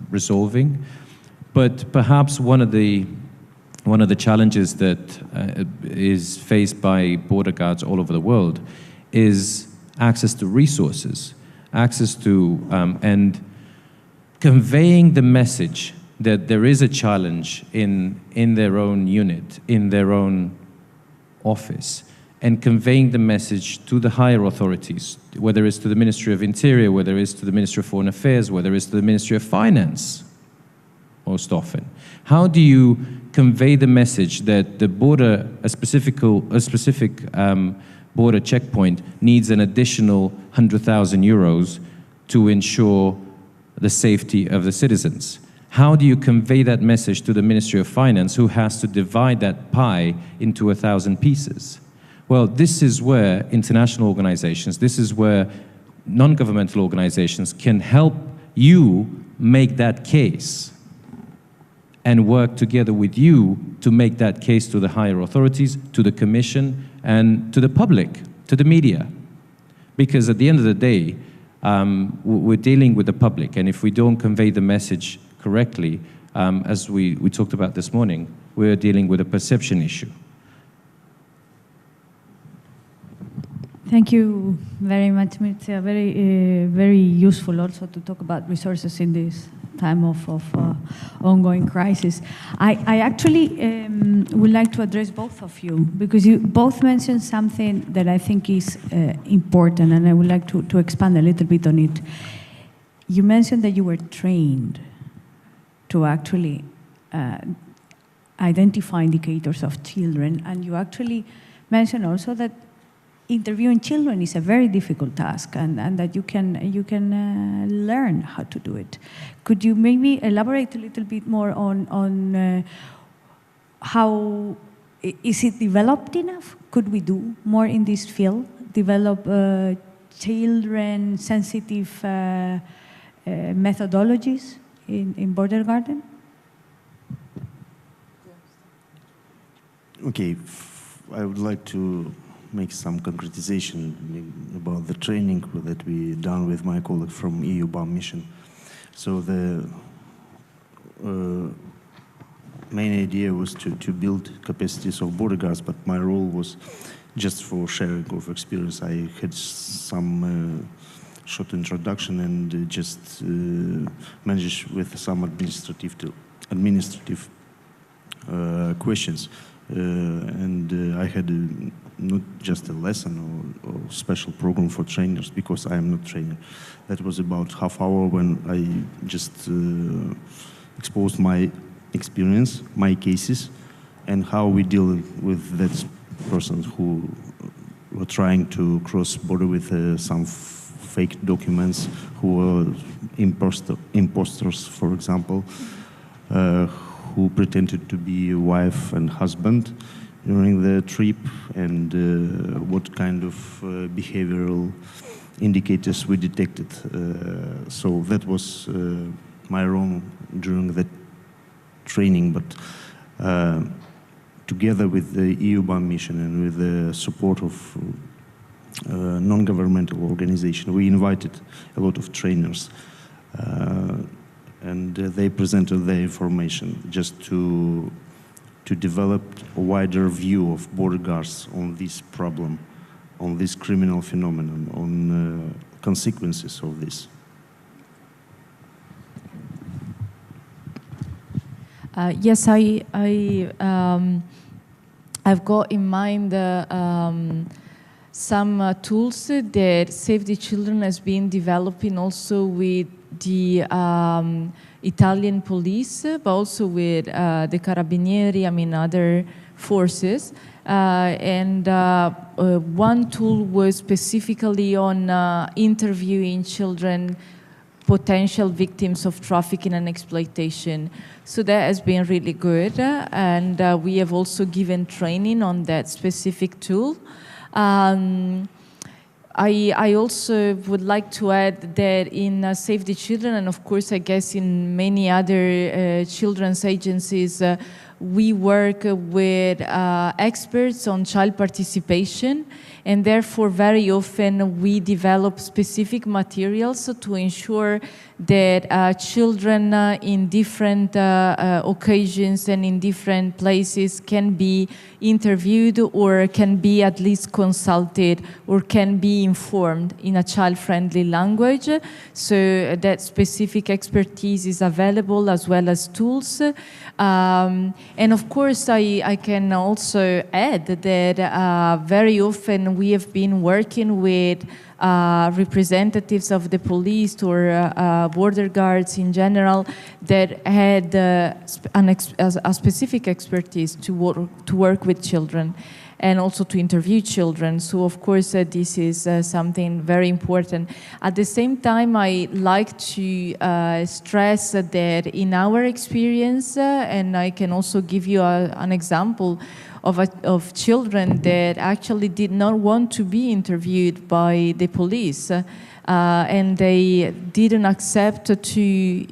resolving, but perhaps one of the challenges that is faced by border guards all over the world is access to resources, access to and conveying the message that there is a challenge in their own unit, in their own office, and conveying the message to the higher authorities, whether it's to the Ministry of Interior, whether it's to the Ministry of Foreign Affairs, whether it's to the Ministry of Finance, most often. How do you convey the message that the border, a specific border checkpoint needs an additional 100,000 euros to ensure the safety of the citizens? How do you convey that message to the Ministry of Finance, who has to divide that pie into 1,000 pieces? Well, this is where international organizations, this is where non-governmental organizations can help you make that case and work together with you to make that case to the higher authorities, to the Commission, and to the public, to the media. Because at the end of the day, we're dealing with the public, and if we don't convey the message correctly, as we talked about this morning, we're dealing with a perception issue. Thank you very much, Mircea. Very useful also to talk about resources in this time of ongoing crisis. I actually would like to address both of you, because you both mentioned something that I think is important, and I would like to expand a little bit on it. You mentioned that you were trained to actually identify indicators of children, and you actually mentioned also that interviewing children is a very difficult task, and that you can learn how to do it. Could you maybe elaborate a little bit more on how is it developed enough? Could we do more in this field? Develop children-sensitive methodologies in border garden? Okay, I would like to make some concretization about the training that we done with my colleague from EU BAM mission. So the main idea was to build capacities of border guards, but my role was just for sharing of experience. I had some short introduction and just managed with some administrative questions. I had not just a lesson or special program for trainers, because I am not trainer. That was about half hour when I just exposed my experience, my cases, and how we deal with that persons who were trying to cross border with some fake documents, who were imposters, for example, who pretended to be a wife and husband during the trip, and what kind of behavioral indicators we detected. So that was my role during the training, but together with the EU-BAM mission and with the support of non-governmental organization, we invited a lot of trainers, and they presented their information just to develop a wider view of border guards on this problem, on this criminal phenomenon, on consequences of this. Yes, I've got in mind some tools that Save the Children has been developing also with the Italian police, but also with the Carabinieri, other forces. One tool was specifically on interviewing children, potential victims of trafficking and exploitation. So that has been really good, and we have also given training on that specific tool. I also would like to add that in Save the Children, and of course I guess in many other children's agencies, we work with experts on child participation, and therefore very often we develop specific materials to ensure that children in different occasions and in different places can be interviewed or can be at least consulted or can be informed in a child-friendly language. So that specific expertise is available as well as tools. And of course, I can also add that very often we have been working with representatives of the police or border guards in general that had a specific expertise to work with children and also to interview children. So of course this is something very important. At the same time, I like to stress that in our experience, and I can also give you an example of children that actually did not want to be interviewed by the police, and they didn't accept to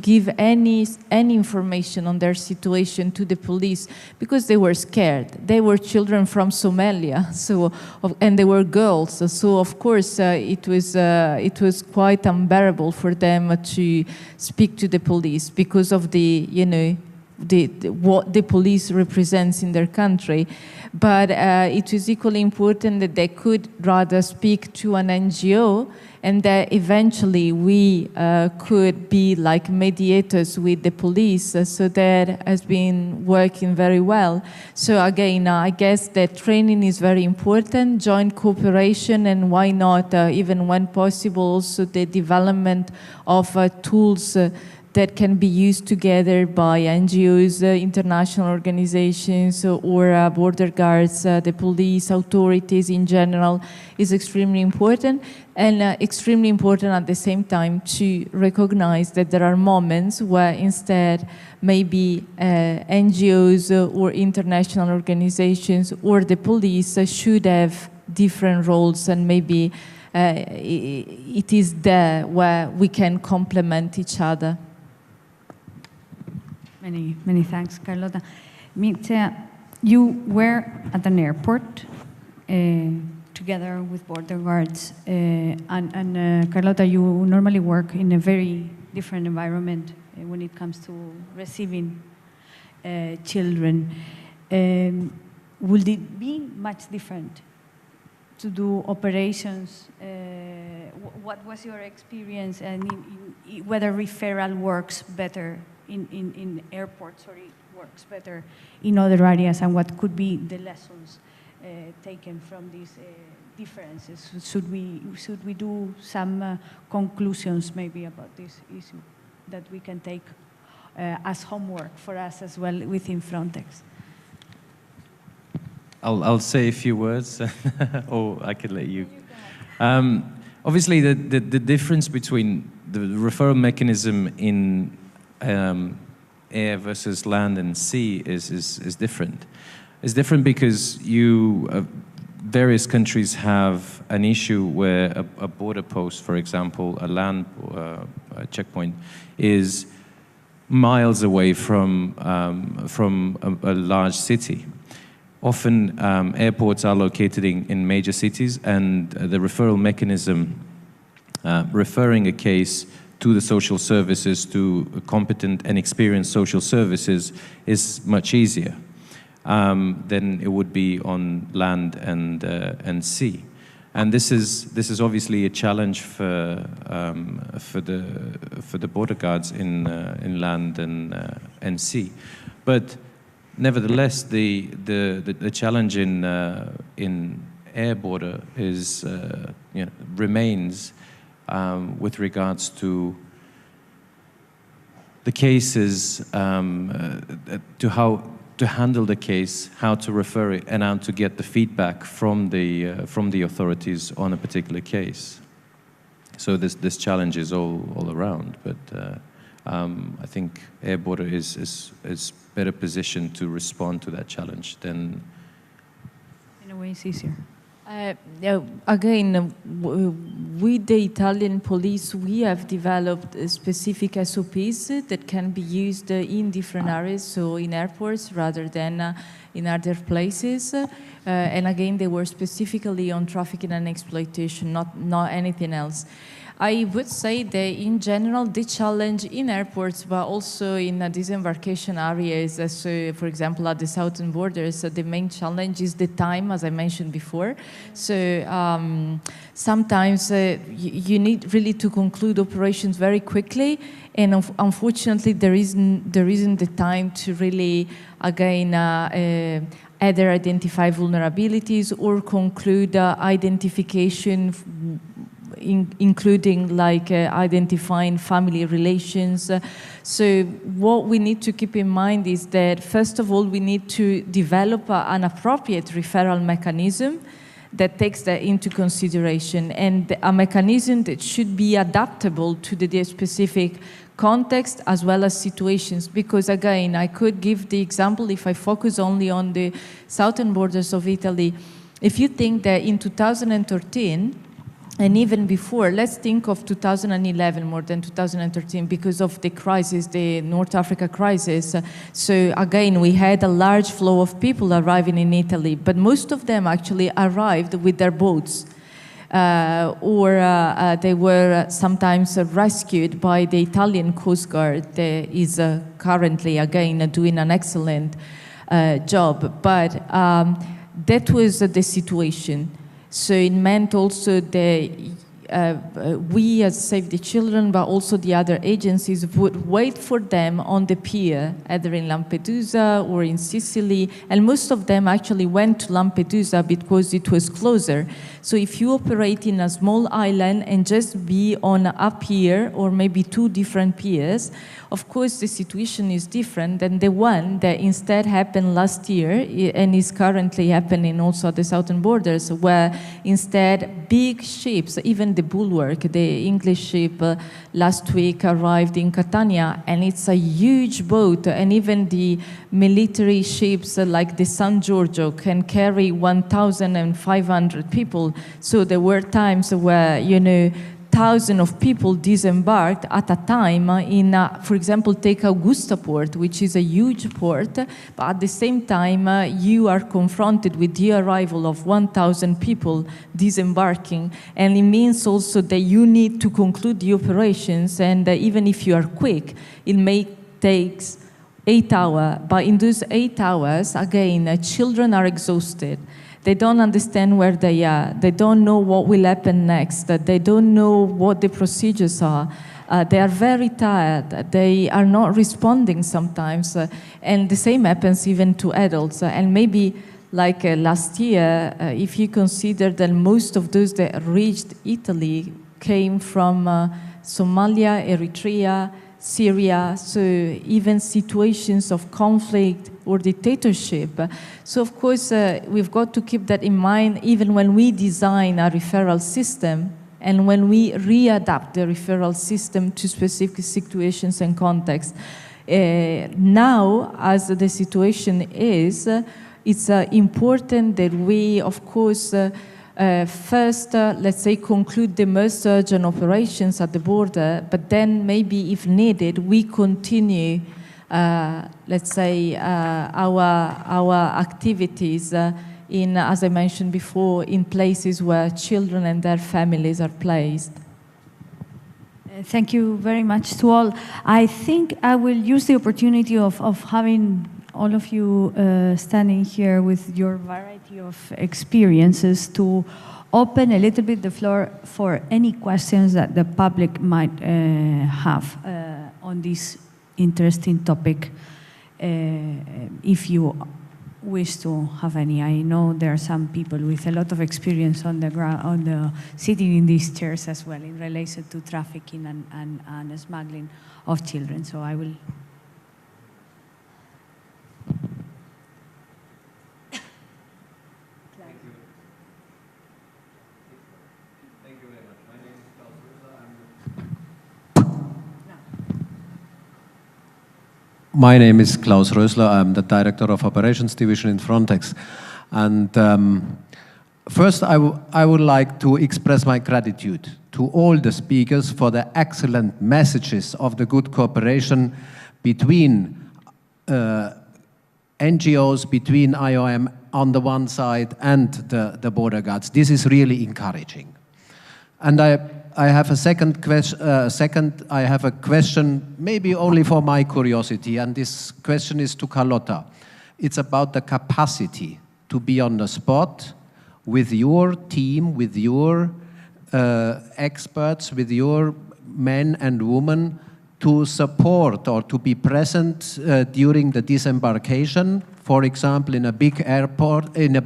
give any information on their situation to the police because they were scared. They were children from Somalia, and they were girls. So of course it was quite unbearable for them to speak to the police because of what the police represents in their country. But it is equally important that they could rather speak to an NGO, and that eventually we could be like mediators with the police. So that has been working very well. So again, I guess that training is very important, joint cooperation, and why not, even when possible, also the development of tools that can be used together by NGOs, international organizations, or border guards, the police, authorities in general, is extremely important. And extremely important at the same time to recognize that there are moments where instead maybe NGOs or international organizations or the police should have different roles, and maybe it is there where we can complement each other. Many thanks, Carlota. Mircea, you were at an airport together with border guards, and Carlota, you normally work in a very different environment when it comes to receiving children. Would it be much different to do operations? What was your experience, and whether referral works better in airports or it works better in other areas, and what could be the lessons taken from these differences? Should we do some conclusions maybe about this issue that we can take as homework for us as well within Frontex? I'll say a few words, or I can let you. Obviously, the difference between the referral mechanism in air versus land and sea is different. It's different because various countries have an issue where a border post, for example, a land checkpoint, is miles away from a large city. Often airports are located in major cities, and the referral mechanism, referring a case to the social services, to competent and experienced social services, is much easier than it would be on land and sea. And this is obviously a challenge for the border guards in land and sea. But nevertheless, the challenge in air border is remains with regards to the cases, to handle the case, how to refer it, and how to get the feedback from the authorities on a particular case. So this challenge is all around, but I think air border is better positioned to respond to that challenge than. In a way, it's easier. Again, with the Italian police, we have developed specific SOPs that can be used in different areas, so in airports rather than in other places. And again, they were specifically on trafficking and exploitation, not anything else. I would say that in general, the challenge in airports, but also in disembarkation areas, so for example, at the southern borders, the main challenge is the time, as I mentioned before. So sometimes you need really to conclude operations very quickly, and unfortunately, there isn't the time to really, again, either identify vulnerabilities or conclude identification, including like identifying family relations. So what we need to keep in mind is that, first of all, we need to develop an appropriate referral mechanism that takes that into consideration, and a mechanism that should be adaptable to the specific context as well as situations. Because again, I could give the example, if I focus only on the southern borders of Italy, if you think that in 2013, and even before, let's think of 2011 more than 2013 because of the crisis, the North Africa crisis. So again, we had a large flow of people arriving in Italy, but most of them actually arrived with their boats. Or they were sometimes rescued by the Italian Coast Guard that is currently, again, doing an excellent job. But that was the situation. So it meant also that we as Save the Children, but also the other agencies, would wait for them on the pier, either in Lampedusa or in Sicily, and most of them actually went to Lampedusa because it was closer. So if you operate in a small island and just be on a pier or maybe two different piers, of course the situation is different than the one that instead happened last year and is currently happening also at the southern borders, where instead big ships, even the Bulwark, the English ship, last week arrived in Catania, and it's a huge boat, and even the military ships like the San Giorgio can carry 1,500 people. So there were times where, thousands of people disembarked at a time in, for example, take Augusta port, which is a huge port, but at the same time, you are confronted with the arrival of 1,000 people disembarking, and it means also that you need to conclude the operations, and even if you are quick, it may take 8 hours, but in those 8 hours, again, children are exhausted. They don't understand where they are. They don't know what will happen next. They don't know what the procedures are. They are very tired. They are not responding sometimes. And the same happens even to adults. And maybe like last year, if you consider that most of those that reached Italy came from Somalia, Eritrea, Syria, so even situations of conflict or dictatorship. So of course, we've got to keep that in mind even when we design a referral system and when we readapt the referral system to specific situations and contexts. Now, as the situation is, it's important that we, of course, first, let's say, conclude the most urgent operations at the border, but then maybe, if needed, we continue, let's say, our activities in, as I mentioned before, in places where children and their families are placed. Thank you very much to all. I think I will use the opportunity of having all of you standing here with your variety of experiences to open a little bit the floor for any questions that the public might have on this interesting topic, if you wish to have any. I know there are some people with a lot of experience on the ground, sitting in these chairs as well in relation to trafficking and smuggling of children. So I will. My name is Klaus Rösler. I'm the Director of Operations Division in Frontex. And first, I would like to express my gratitude to all the speakers for the excellent messages of the good cooperation between NGOs, between IOM on the one side and the border guards. This is really encouraging. And I have a second question, maybe only for my curiosity, and this question is to Carlotta. It's about the capacity to be on the spot with your team, with your experts, with your men and women to support or to be present during the disembarkation, for example, in a big airport, in a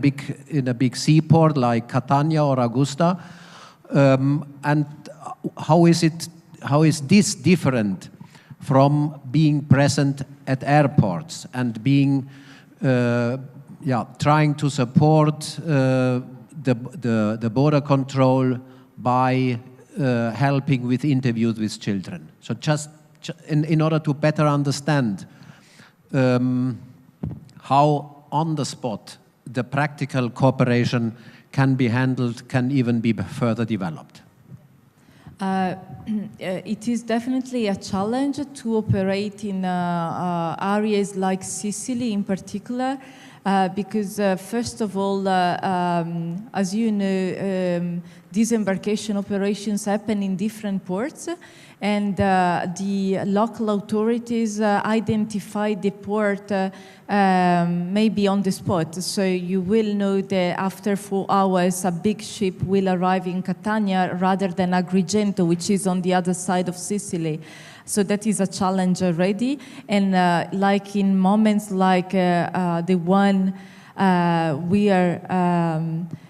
big seaport like Catania or Augusta. And how is this different from being present at airports and being, trying to support the border control by helping with interviews with children? So just in order to better understand how on the spot the practical cooperation can be handled, can even be further developed. It is definitely a challenge to operate in areas like Sicily in particular, because first of all, as you know, disembarkation operations happen in different ports, and the local authorities identify the port maybe on the spot. So you will know that after 4 hours, a big ship will arrive in Catania rather than Agrigento, which is on the other side of Sicily. So that is a challenge already. And like in moments like the one we are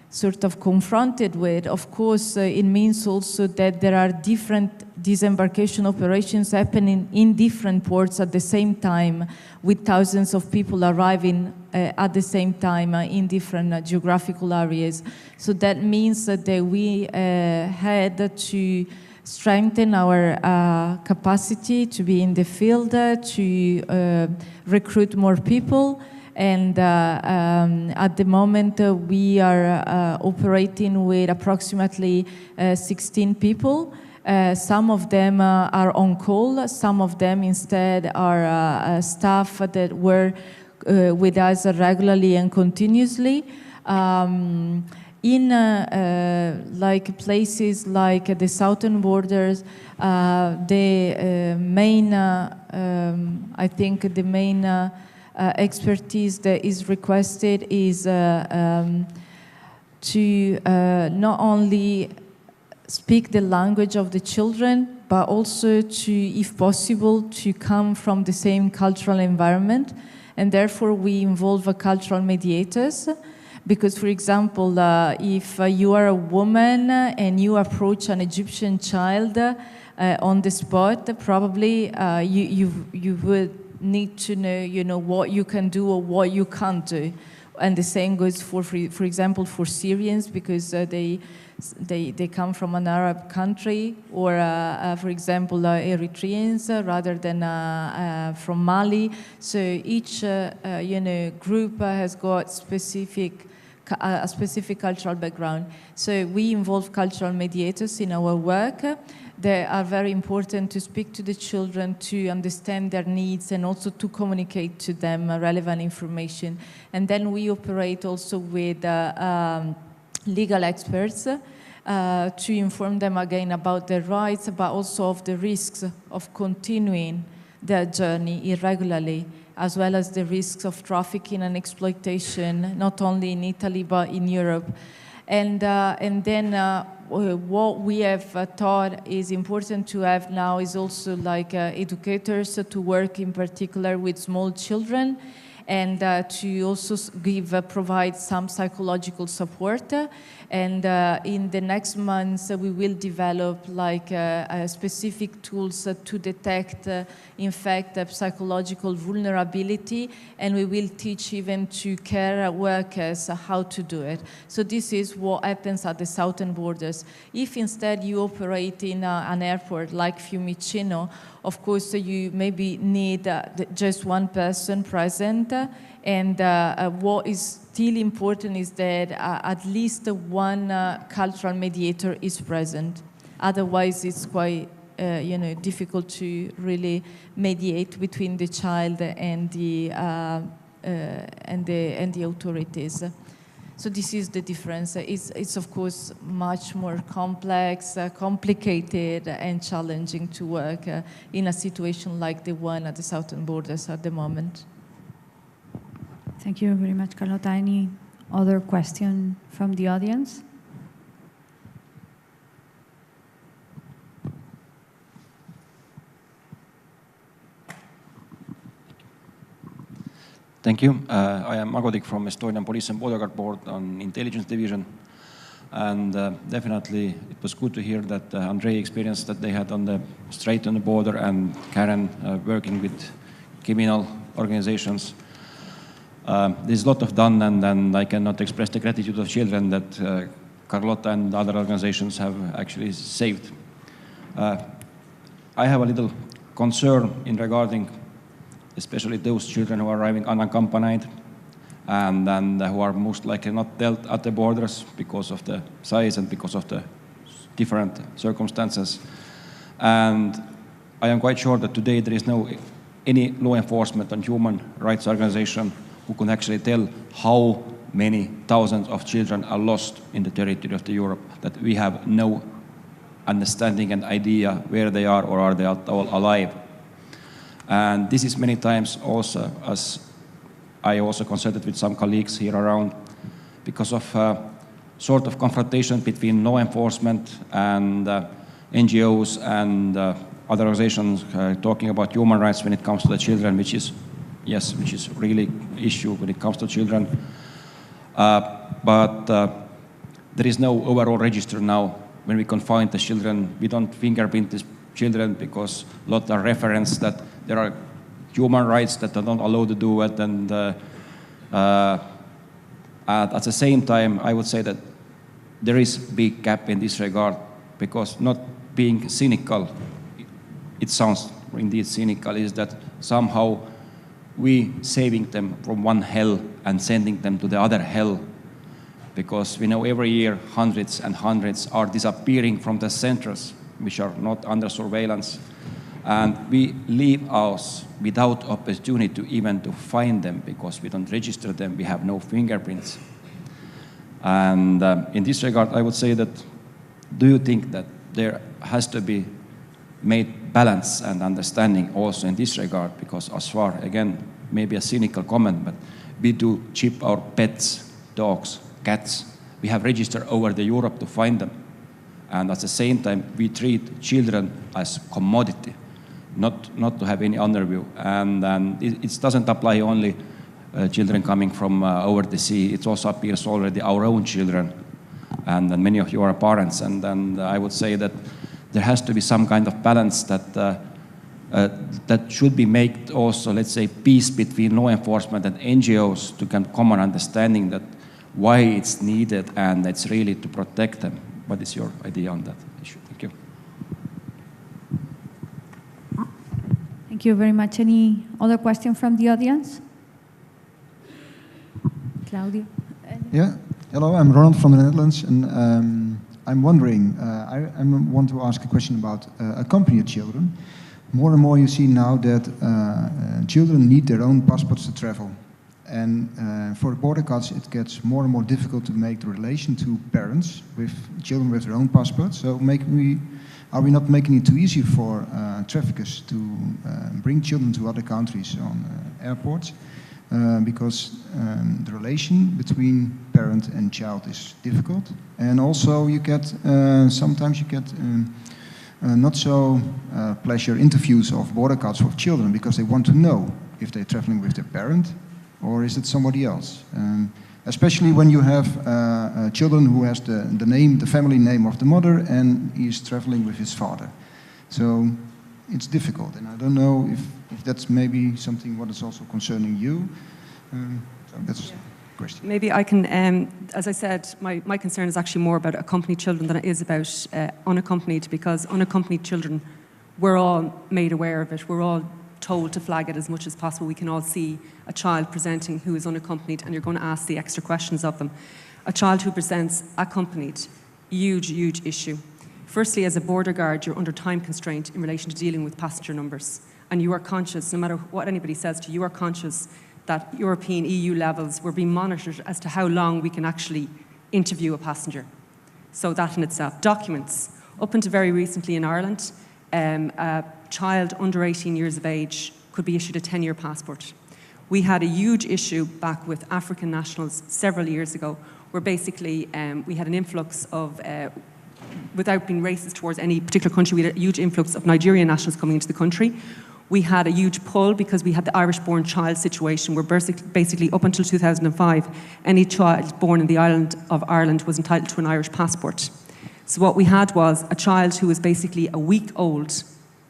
sort of confronted with, of course, it means also that there are different disembarkation operations happening in different ports at the same time, with thousands of people arriving at the same time in different geographical areas. So that means that we had to strengthen our capacity to be in the field, to recruit more people. And at the moment, we are operating with approximately 16 people. Some of them are on call, some of them instead are staff that were with us regularly and continuously. In like places like the southern borders, the main, I think the main expertise that is requested is to not only speak the language of the children, but also to, if possible, to come from the same cultural environment. And therefore we involve cultural mediators. Because, for example, if you are a woman and you approach an Egyptian child on the spot, probably you would need to know, what you can do or what you can't do. And the same goes for example, for Syrians, because they come from an Arab country, or for example, Eritreans rather than from Mali. So each group has got a specific cultural background. So we involve cultural mediators in our work. They are very important to speak to the children, to understand their needs, and also to communicate to them relevant information. And then we operate also with legal experts to inform them again about their rights, but also of the risks of continuing their journey irregularly, as well as the risks of trafficking and exploitation, not only in Italy, but in Europe. And then what we have thought is important to have now is also like educators to work in particular with small children, and to also provide some psychological support. And in the next months, we will develop like specific tools to detect, in fact, psychological vulnerability, and we will teach even to care workers how to do it. So this is what happens at the southern borders. If instead you operate in an airport like Fiumicino, of course, you maybe need just one person present, and what is still important is that at least one cultural mediator is present. Otherwise, it's quite difficult to really mediate between the child and the authorities. So this is the difference. It's of course much more complex, complicated, and challenging to work in a situation like the one at the southern borders at the moment. Thank you very much, Carlota. Any other question from the audience? Thank you. I am Magodik from Estonian Police and Border Guard Board on Intelligence Division. And definitely it was good to hear that Andrei experienced that they had on the straight on the border, and Karen working with criminal organizations. There's a lot of done, and I cannot express the gratitude of children that Carlota and other organizations have actually saved. I have a little concern in regarding especially those children who are arriving unaccompanied and who are most likely not dealt at the borders because of the size and because of the different circumstances. And I am quite sure that today there is any law enforcement and human rights organization who can actually tell how many thousands of children are lost in the territory of Europe, that we have no understanding and idea where they are, or are they at all alive. And this is many times also, as I also consulted with some colleagues here around, because of sort of confrontation between law enforcement and NGOs and other organizations talking about human rights when it comes to the children, which is really issue when it comes to children. But there is no overall register now. When we confine the children, we don't fingerprint these children because a lot are reference that there are human rights that are not allowed to do it. And at the same time, I would say that there is a big gap in this regard, because not being cynical, it sounds indeed cynical, is that somehow we saving them from one hell and sending them to the other hell, because we know every year hundreds and hundreds are disappearing from the centers which are not under surveillance. And we leave us without opportunity to even to find them because we don't register them, we have no fingerprints. And in this regard, I would say that, do you think that there has to be made balance and understanding also in this regard? Because as far, again, maybe a cynical comment, but we do chip our pets, dogs, cats. We have registered over the Europe to find them. And at the same time, we treat children as commodity, not to have any underview. And it doesn't apply only children coming from over the sea. It also appears already our own children. And many of you are parents. And I would say that there has to be some kind of balance that that should be made also, let's say, peace between law enforcement and NGOs to get common understanding that why it's needed and it's really to protect them. What is your idea on that issue? Thank you. Thank you very much. Any other question from the audience? Claudio? Yeah. Hello, I'm Ronald from the Netherlands, and I'm wondering, I want to ask a question about accompanied children. More and more you see now that children need their own passports to travel. And for border guards, it gets more and more difficult to make the relation to parents with children with their own passports. So are we not making it too easy for traffickers to bring children to other countries on airports? Because the relation between parent and child is difficult. And also you get, sometimes you get not so pleasure interviews of border guards for children because they want to know if they're traveling with their parent or is it somebody else. Especially when you have children who has the family name of the mother and he is traveling with his father. So it's difficult, and I don't know if that's maybe something what is also concerning you. So that's a question. Maybe I can, as I said, my concern is actually more about accompanied children than it is about unaccompanied, because unaccompanied children, we're all made aware of it. We're all told to flag it as much as possible. We can all see a child presenting who is unaccompanied, and you're going to ask the extra questions of them. A child who presents accompanied, huge, huge issue. Firstly, as a border guard, you're under time constraint in relation to dealing with passenger numbers. And you are conscious, no matter what anybody says to you, you are conscious that European EU levels were being monitored as to how long we can actually interview a passenger. So that in itself. Documents. Up until very recently in Ireland, a child under 18 years of age could be issued a 10-year passport. We had a huge issue back with African nationals several years ago, where basically we had an influx of without being racist towards any particular country, we had a huge influx of Nigerian nationals coming into the country. We had a huge pull because we had the Irish-born child situation where basically up until 2005, any child born in the island of Ireland was entitled to an Irish passport. So what we had was a child who was basically a week old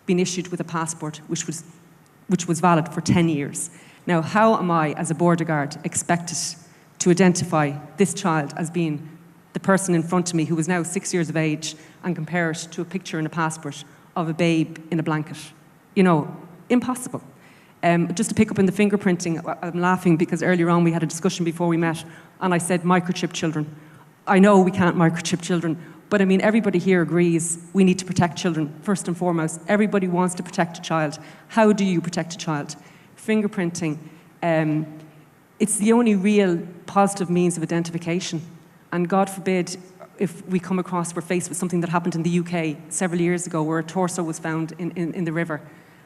being issued with a passport which was valid for 10 years. Now, how am I, as a border guard, expected to identify this child as being the person in front of me who is now 6 years of age and compare it to a picture in a passport of a babe in a blanket? You know, impossible. Just to pick up on the fingerprinting, I'm laughing because earlier on we had a discussion before we met and I said microchip children. I know we can't microchip children, but I mean everybody here agrees we need to protect children first and foremost. Everybody wants to protect a child. How do you protect a child? Fingerprinting, it's the only real positive means of identification. And God forbid, if we come across, we're faced with something that happened in the UK several years ago where a torso was found in the river.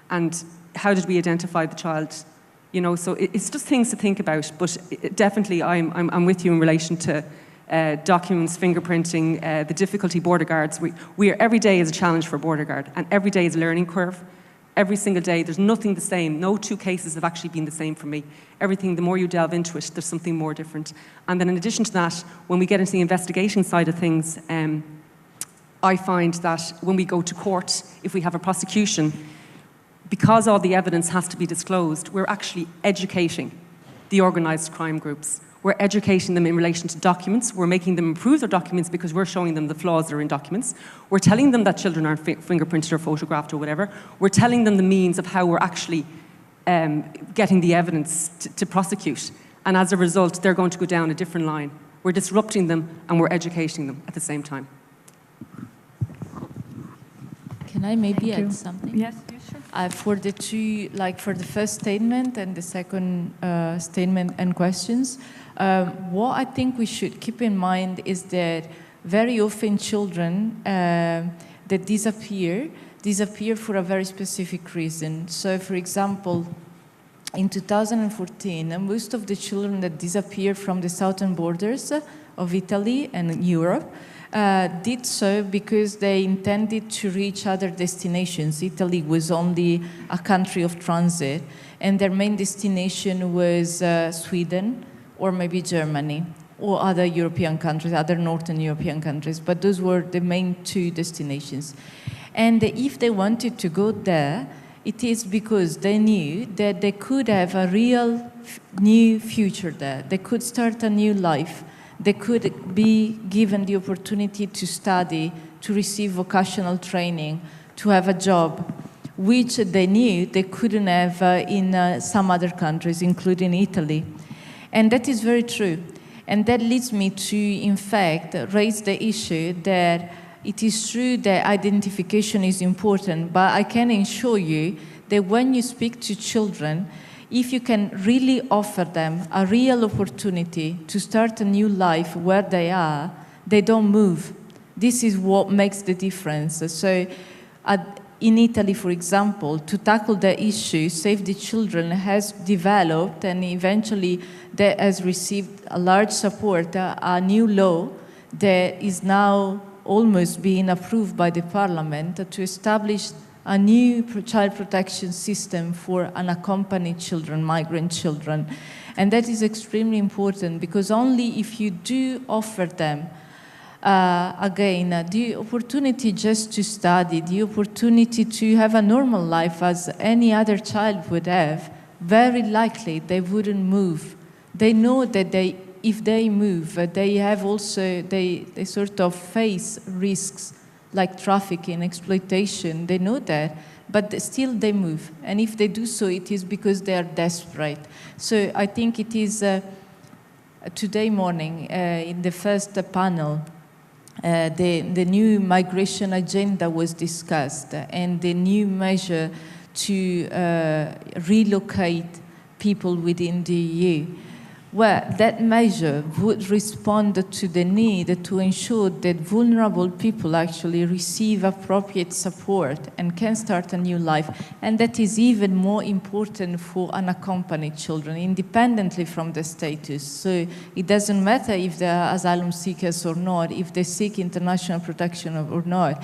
And how did we identify the child? You know, so it's just things to think about. But definitely, I'm with you in relation to documents, fingerprinting, the difficulty border guards. We are, every day is a challenge for a border guard, and every day is a learning curve. Every single day, there's nothing the same. No two cases have actually been the same for me. Everything, the more you delve into it, there's something more different. And then in addition to that, when we get into the investigation side of things, I find that when we go to court, if we have a prosecution, because all the evidence has to be disclosed, we're actually educating the organised crime groups. We're educating them in relation to documents. We're making them improve their documents because we're showing them the flaws that are in documents. We're telling them that children aren't fingerprinted or photographed or whatever. We're telling them the means of how we're actually getting the evidence to prosecute. And as a result, they're going to go down a different line. We're disrupting them and we're educating them at the same time. Can I maybe Thank you. add something? Yes, sure. For the two, like for the first statement and the second statement and questions, what I think we should keep in mind is that very often children that disappear for a very specific reason. So, for example, in 2014, most of the children that disappeared from the southern borders of Italy and Europe did so because they intended to reach other destinations. Italy was only a country of transit, and their main destination was Sweden or maybe Germany or other European countries, other Northern European countries, but those were the main two destinations. And if they wanted to go there, it is because they knew that they could have a real new future there. They could start a new life. They could be given the opportunity to study, to receive vocational training, to have a job, which they knew they couldn't have in some other countries, including Italy. And that is very true. And that leads me to, in fact, raise the issue that it is true that identification is important, but I can assure you that when you speak to children, if you can really offer them a real opportunity to start a new life where they are, they don't move. This is what makes the difference. So in Italy, for example, to tackle the issue, Save the Children has developed and eventually that has received a large support, a new law that is now almost being approved by the parliament to establish a new child protection system for unaccompanied children, migrant children. And that is extremely important because only if you do offer them, again, the opportunity just to study, the opportunity to have a normal life as any other child would have, very likely they wouldn't move. They know that if they move, they have also, they sort of face risks like trafficking, exploitation, they know that, but still they move. And if they do so, it is because they are desperate. So I think it is today morning, in the first panel, the new migration agenda was discussed and the new measure to relocate people within the EU. Well, that measure would respond to the need to ensure that vulnerable people actually receive appropriate support and can start a new life. And that is even more important for unaccompanied children, independently from the status. So it doesn't matter if they are asylum seekers or not, if they seek international protection or not.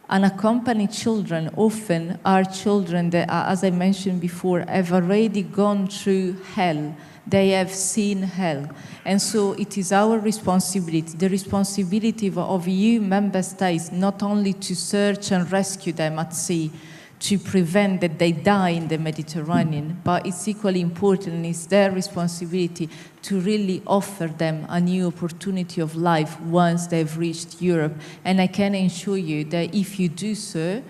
Unaccompanied children often are children that, as I mentioned before, have already gone through hell. They have seen hell. And so it is our responsibility, the responsibility of EU member states, not only to search and rescue them at sea, to prevent that they die in the Mediterranean, but it's equally important, it's their responsibility to really offer them a new opportunity of life once they've reached Europe. And I can assure you that if you do so,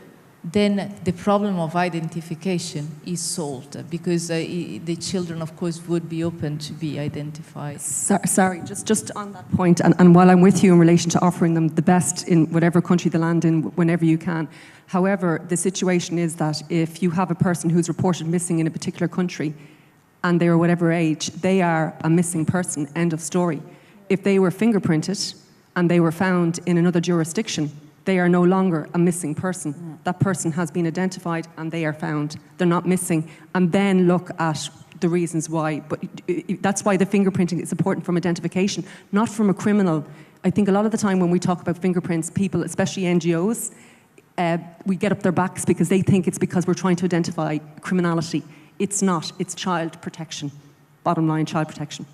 then the problem of identification is solved because the children, of course, would be open to be identified. Sorry, just on that point, and while I'm with you in relation to offering them the best in whatever country they land in, whenever you can, however, the situation is that if you have a person who's reported missing in a particular country and they are whatever age, they are a missing person, end of story. If they were fingerprinted and they were found in another jurisdiction, they are no longer a missing person. That person has been identified and they are found. They're not missing. And then look at the reasons why. But that's why the fingerprinting is important from identification, not from a criminal. I think a lot of the time when we talk about fingerprints, people, especially NGOs, we get up their backs because they think it's because we're trying to identify criminality. It's not. It's child protection. Bottom line, child protection.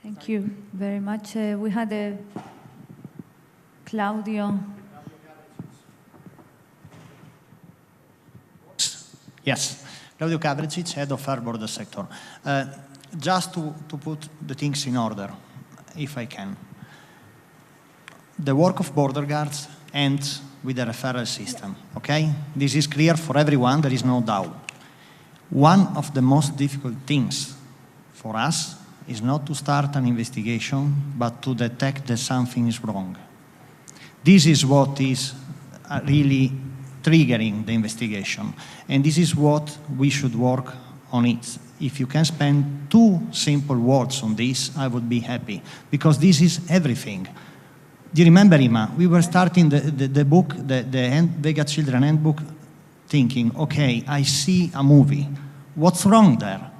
Thank you very much. We had a Claudio. Yes, Claudio Kavricic, head of Air Border Sector. Just to put the things in order, if I can. The work of border guards ends with the referral system, okay? This is clear for everyone, there is no doubt. One of the most difficult things for us is not to start an investigation, but to detect that something is wrong. This is what is really triggering the investigation. And this is what we should work on it. If you can spend 2 simple words on this, I would be happy, because this is everything. Do you remember, Ima? We were starting the book, the VEGA Children Handbook, thinking, okay, I see a movie. What's wrong there?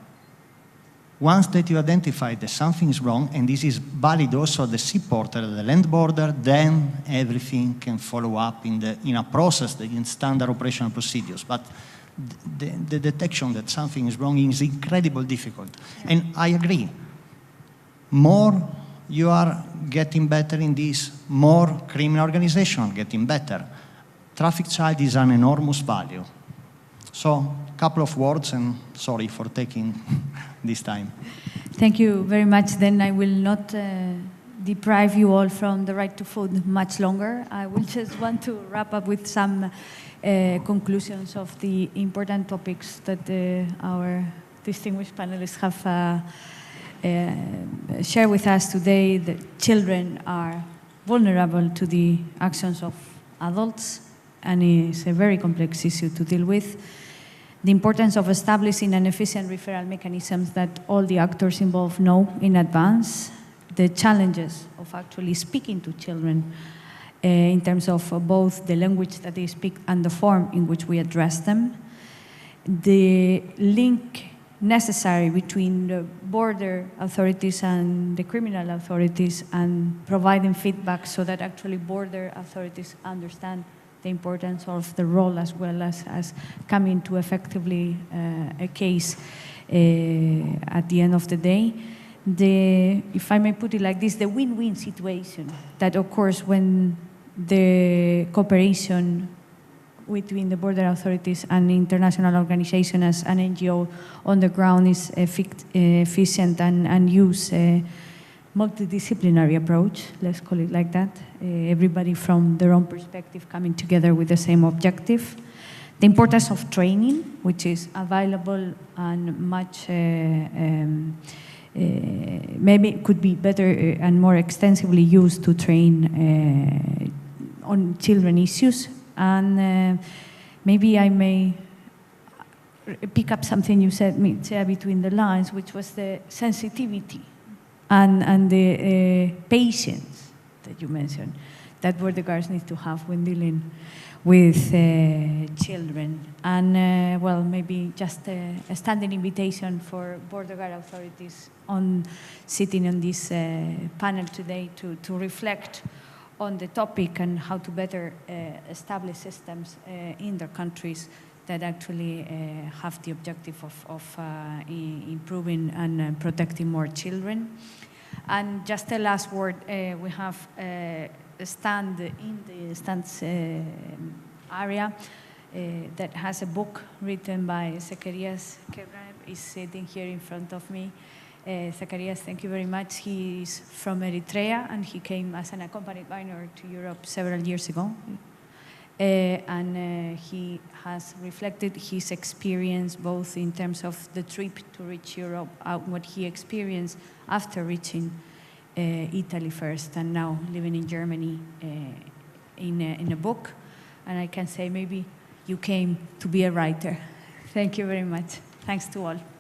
Once that you identify that something is wrong, and this is valid also at the seaport, at the land border, then everything can follow up in a process, in standard operational procedures. But the detection that something is wrong is incredibly difficult. And I agree. More you are getting better in this, more criminal organizations are getting better. Traffic child is an enormous value. So, a couple of words, and sorry for taking this time. Thank you very much. Then I will not deprive you all from the right to food much longer. I will just want to wrap up with some conclusions of the important topics that our distinguished panelists have shared with us today. That children are vulnerable to the actions of adults, and it's a very complex issue to deal with. The importance of establishing an efficient referral mechanisms that all the actors involved know in advance. The challenges of actually speaking to children in terms of both the language that they speak and the form in which we address them. The link necessary between the border authorities and the criminal authorities, and providing feedback so that actually border authorities understand the importance of the role, as well as coming to effectively a case at the end of the day. If I may put it like this, the win-win situation that occurs when the cooperation between the border authorities and international organizations as an NGO on the ground is efficient and use a multidisciplinary approach, let's call it like that, everybody from their own perspective coming together with the same objective. The importance of training, which is available and much, maybe could be better and more extensively used to train on children issues. And maybe I may pick up something you said, Mitzea, between the lines, which was the sensitivity and the patience that you mentioned, that border guards need to have when dealing with children. And well, maybe just a standing invitation for border guard authorities on sitting on this panel today to reflect on the topic and how to better establish systems in their countries that actually have the objective of improving and protecting more children. And just a last word, we have a stand in the stands area that has a book written by Zacharias Kebran, is sitting here in front of me. Zacharias, thank you very much. He is from Eritrea, and he came as an accompanied minor to Europe several years ago. And he has reflected his experience both in terms of the trip to reach Europe, what he experienced after reaching Italy first, and now living in Germany in a book. And I can say maybe you came to be a writer. Thank you very much. Thanks to all.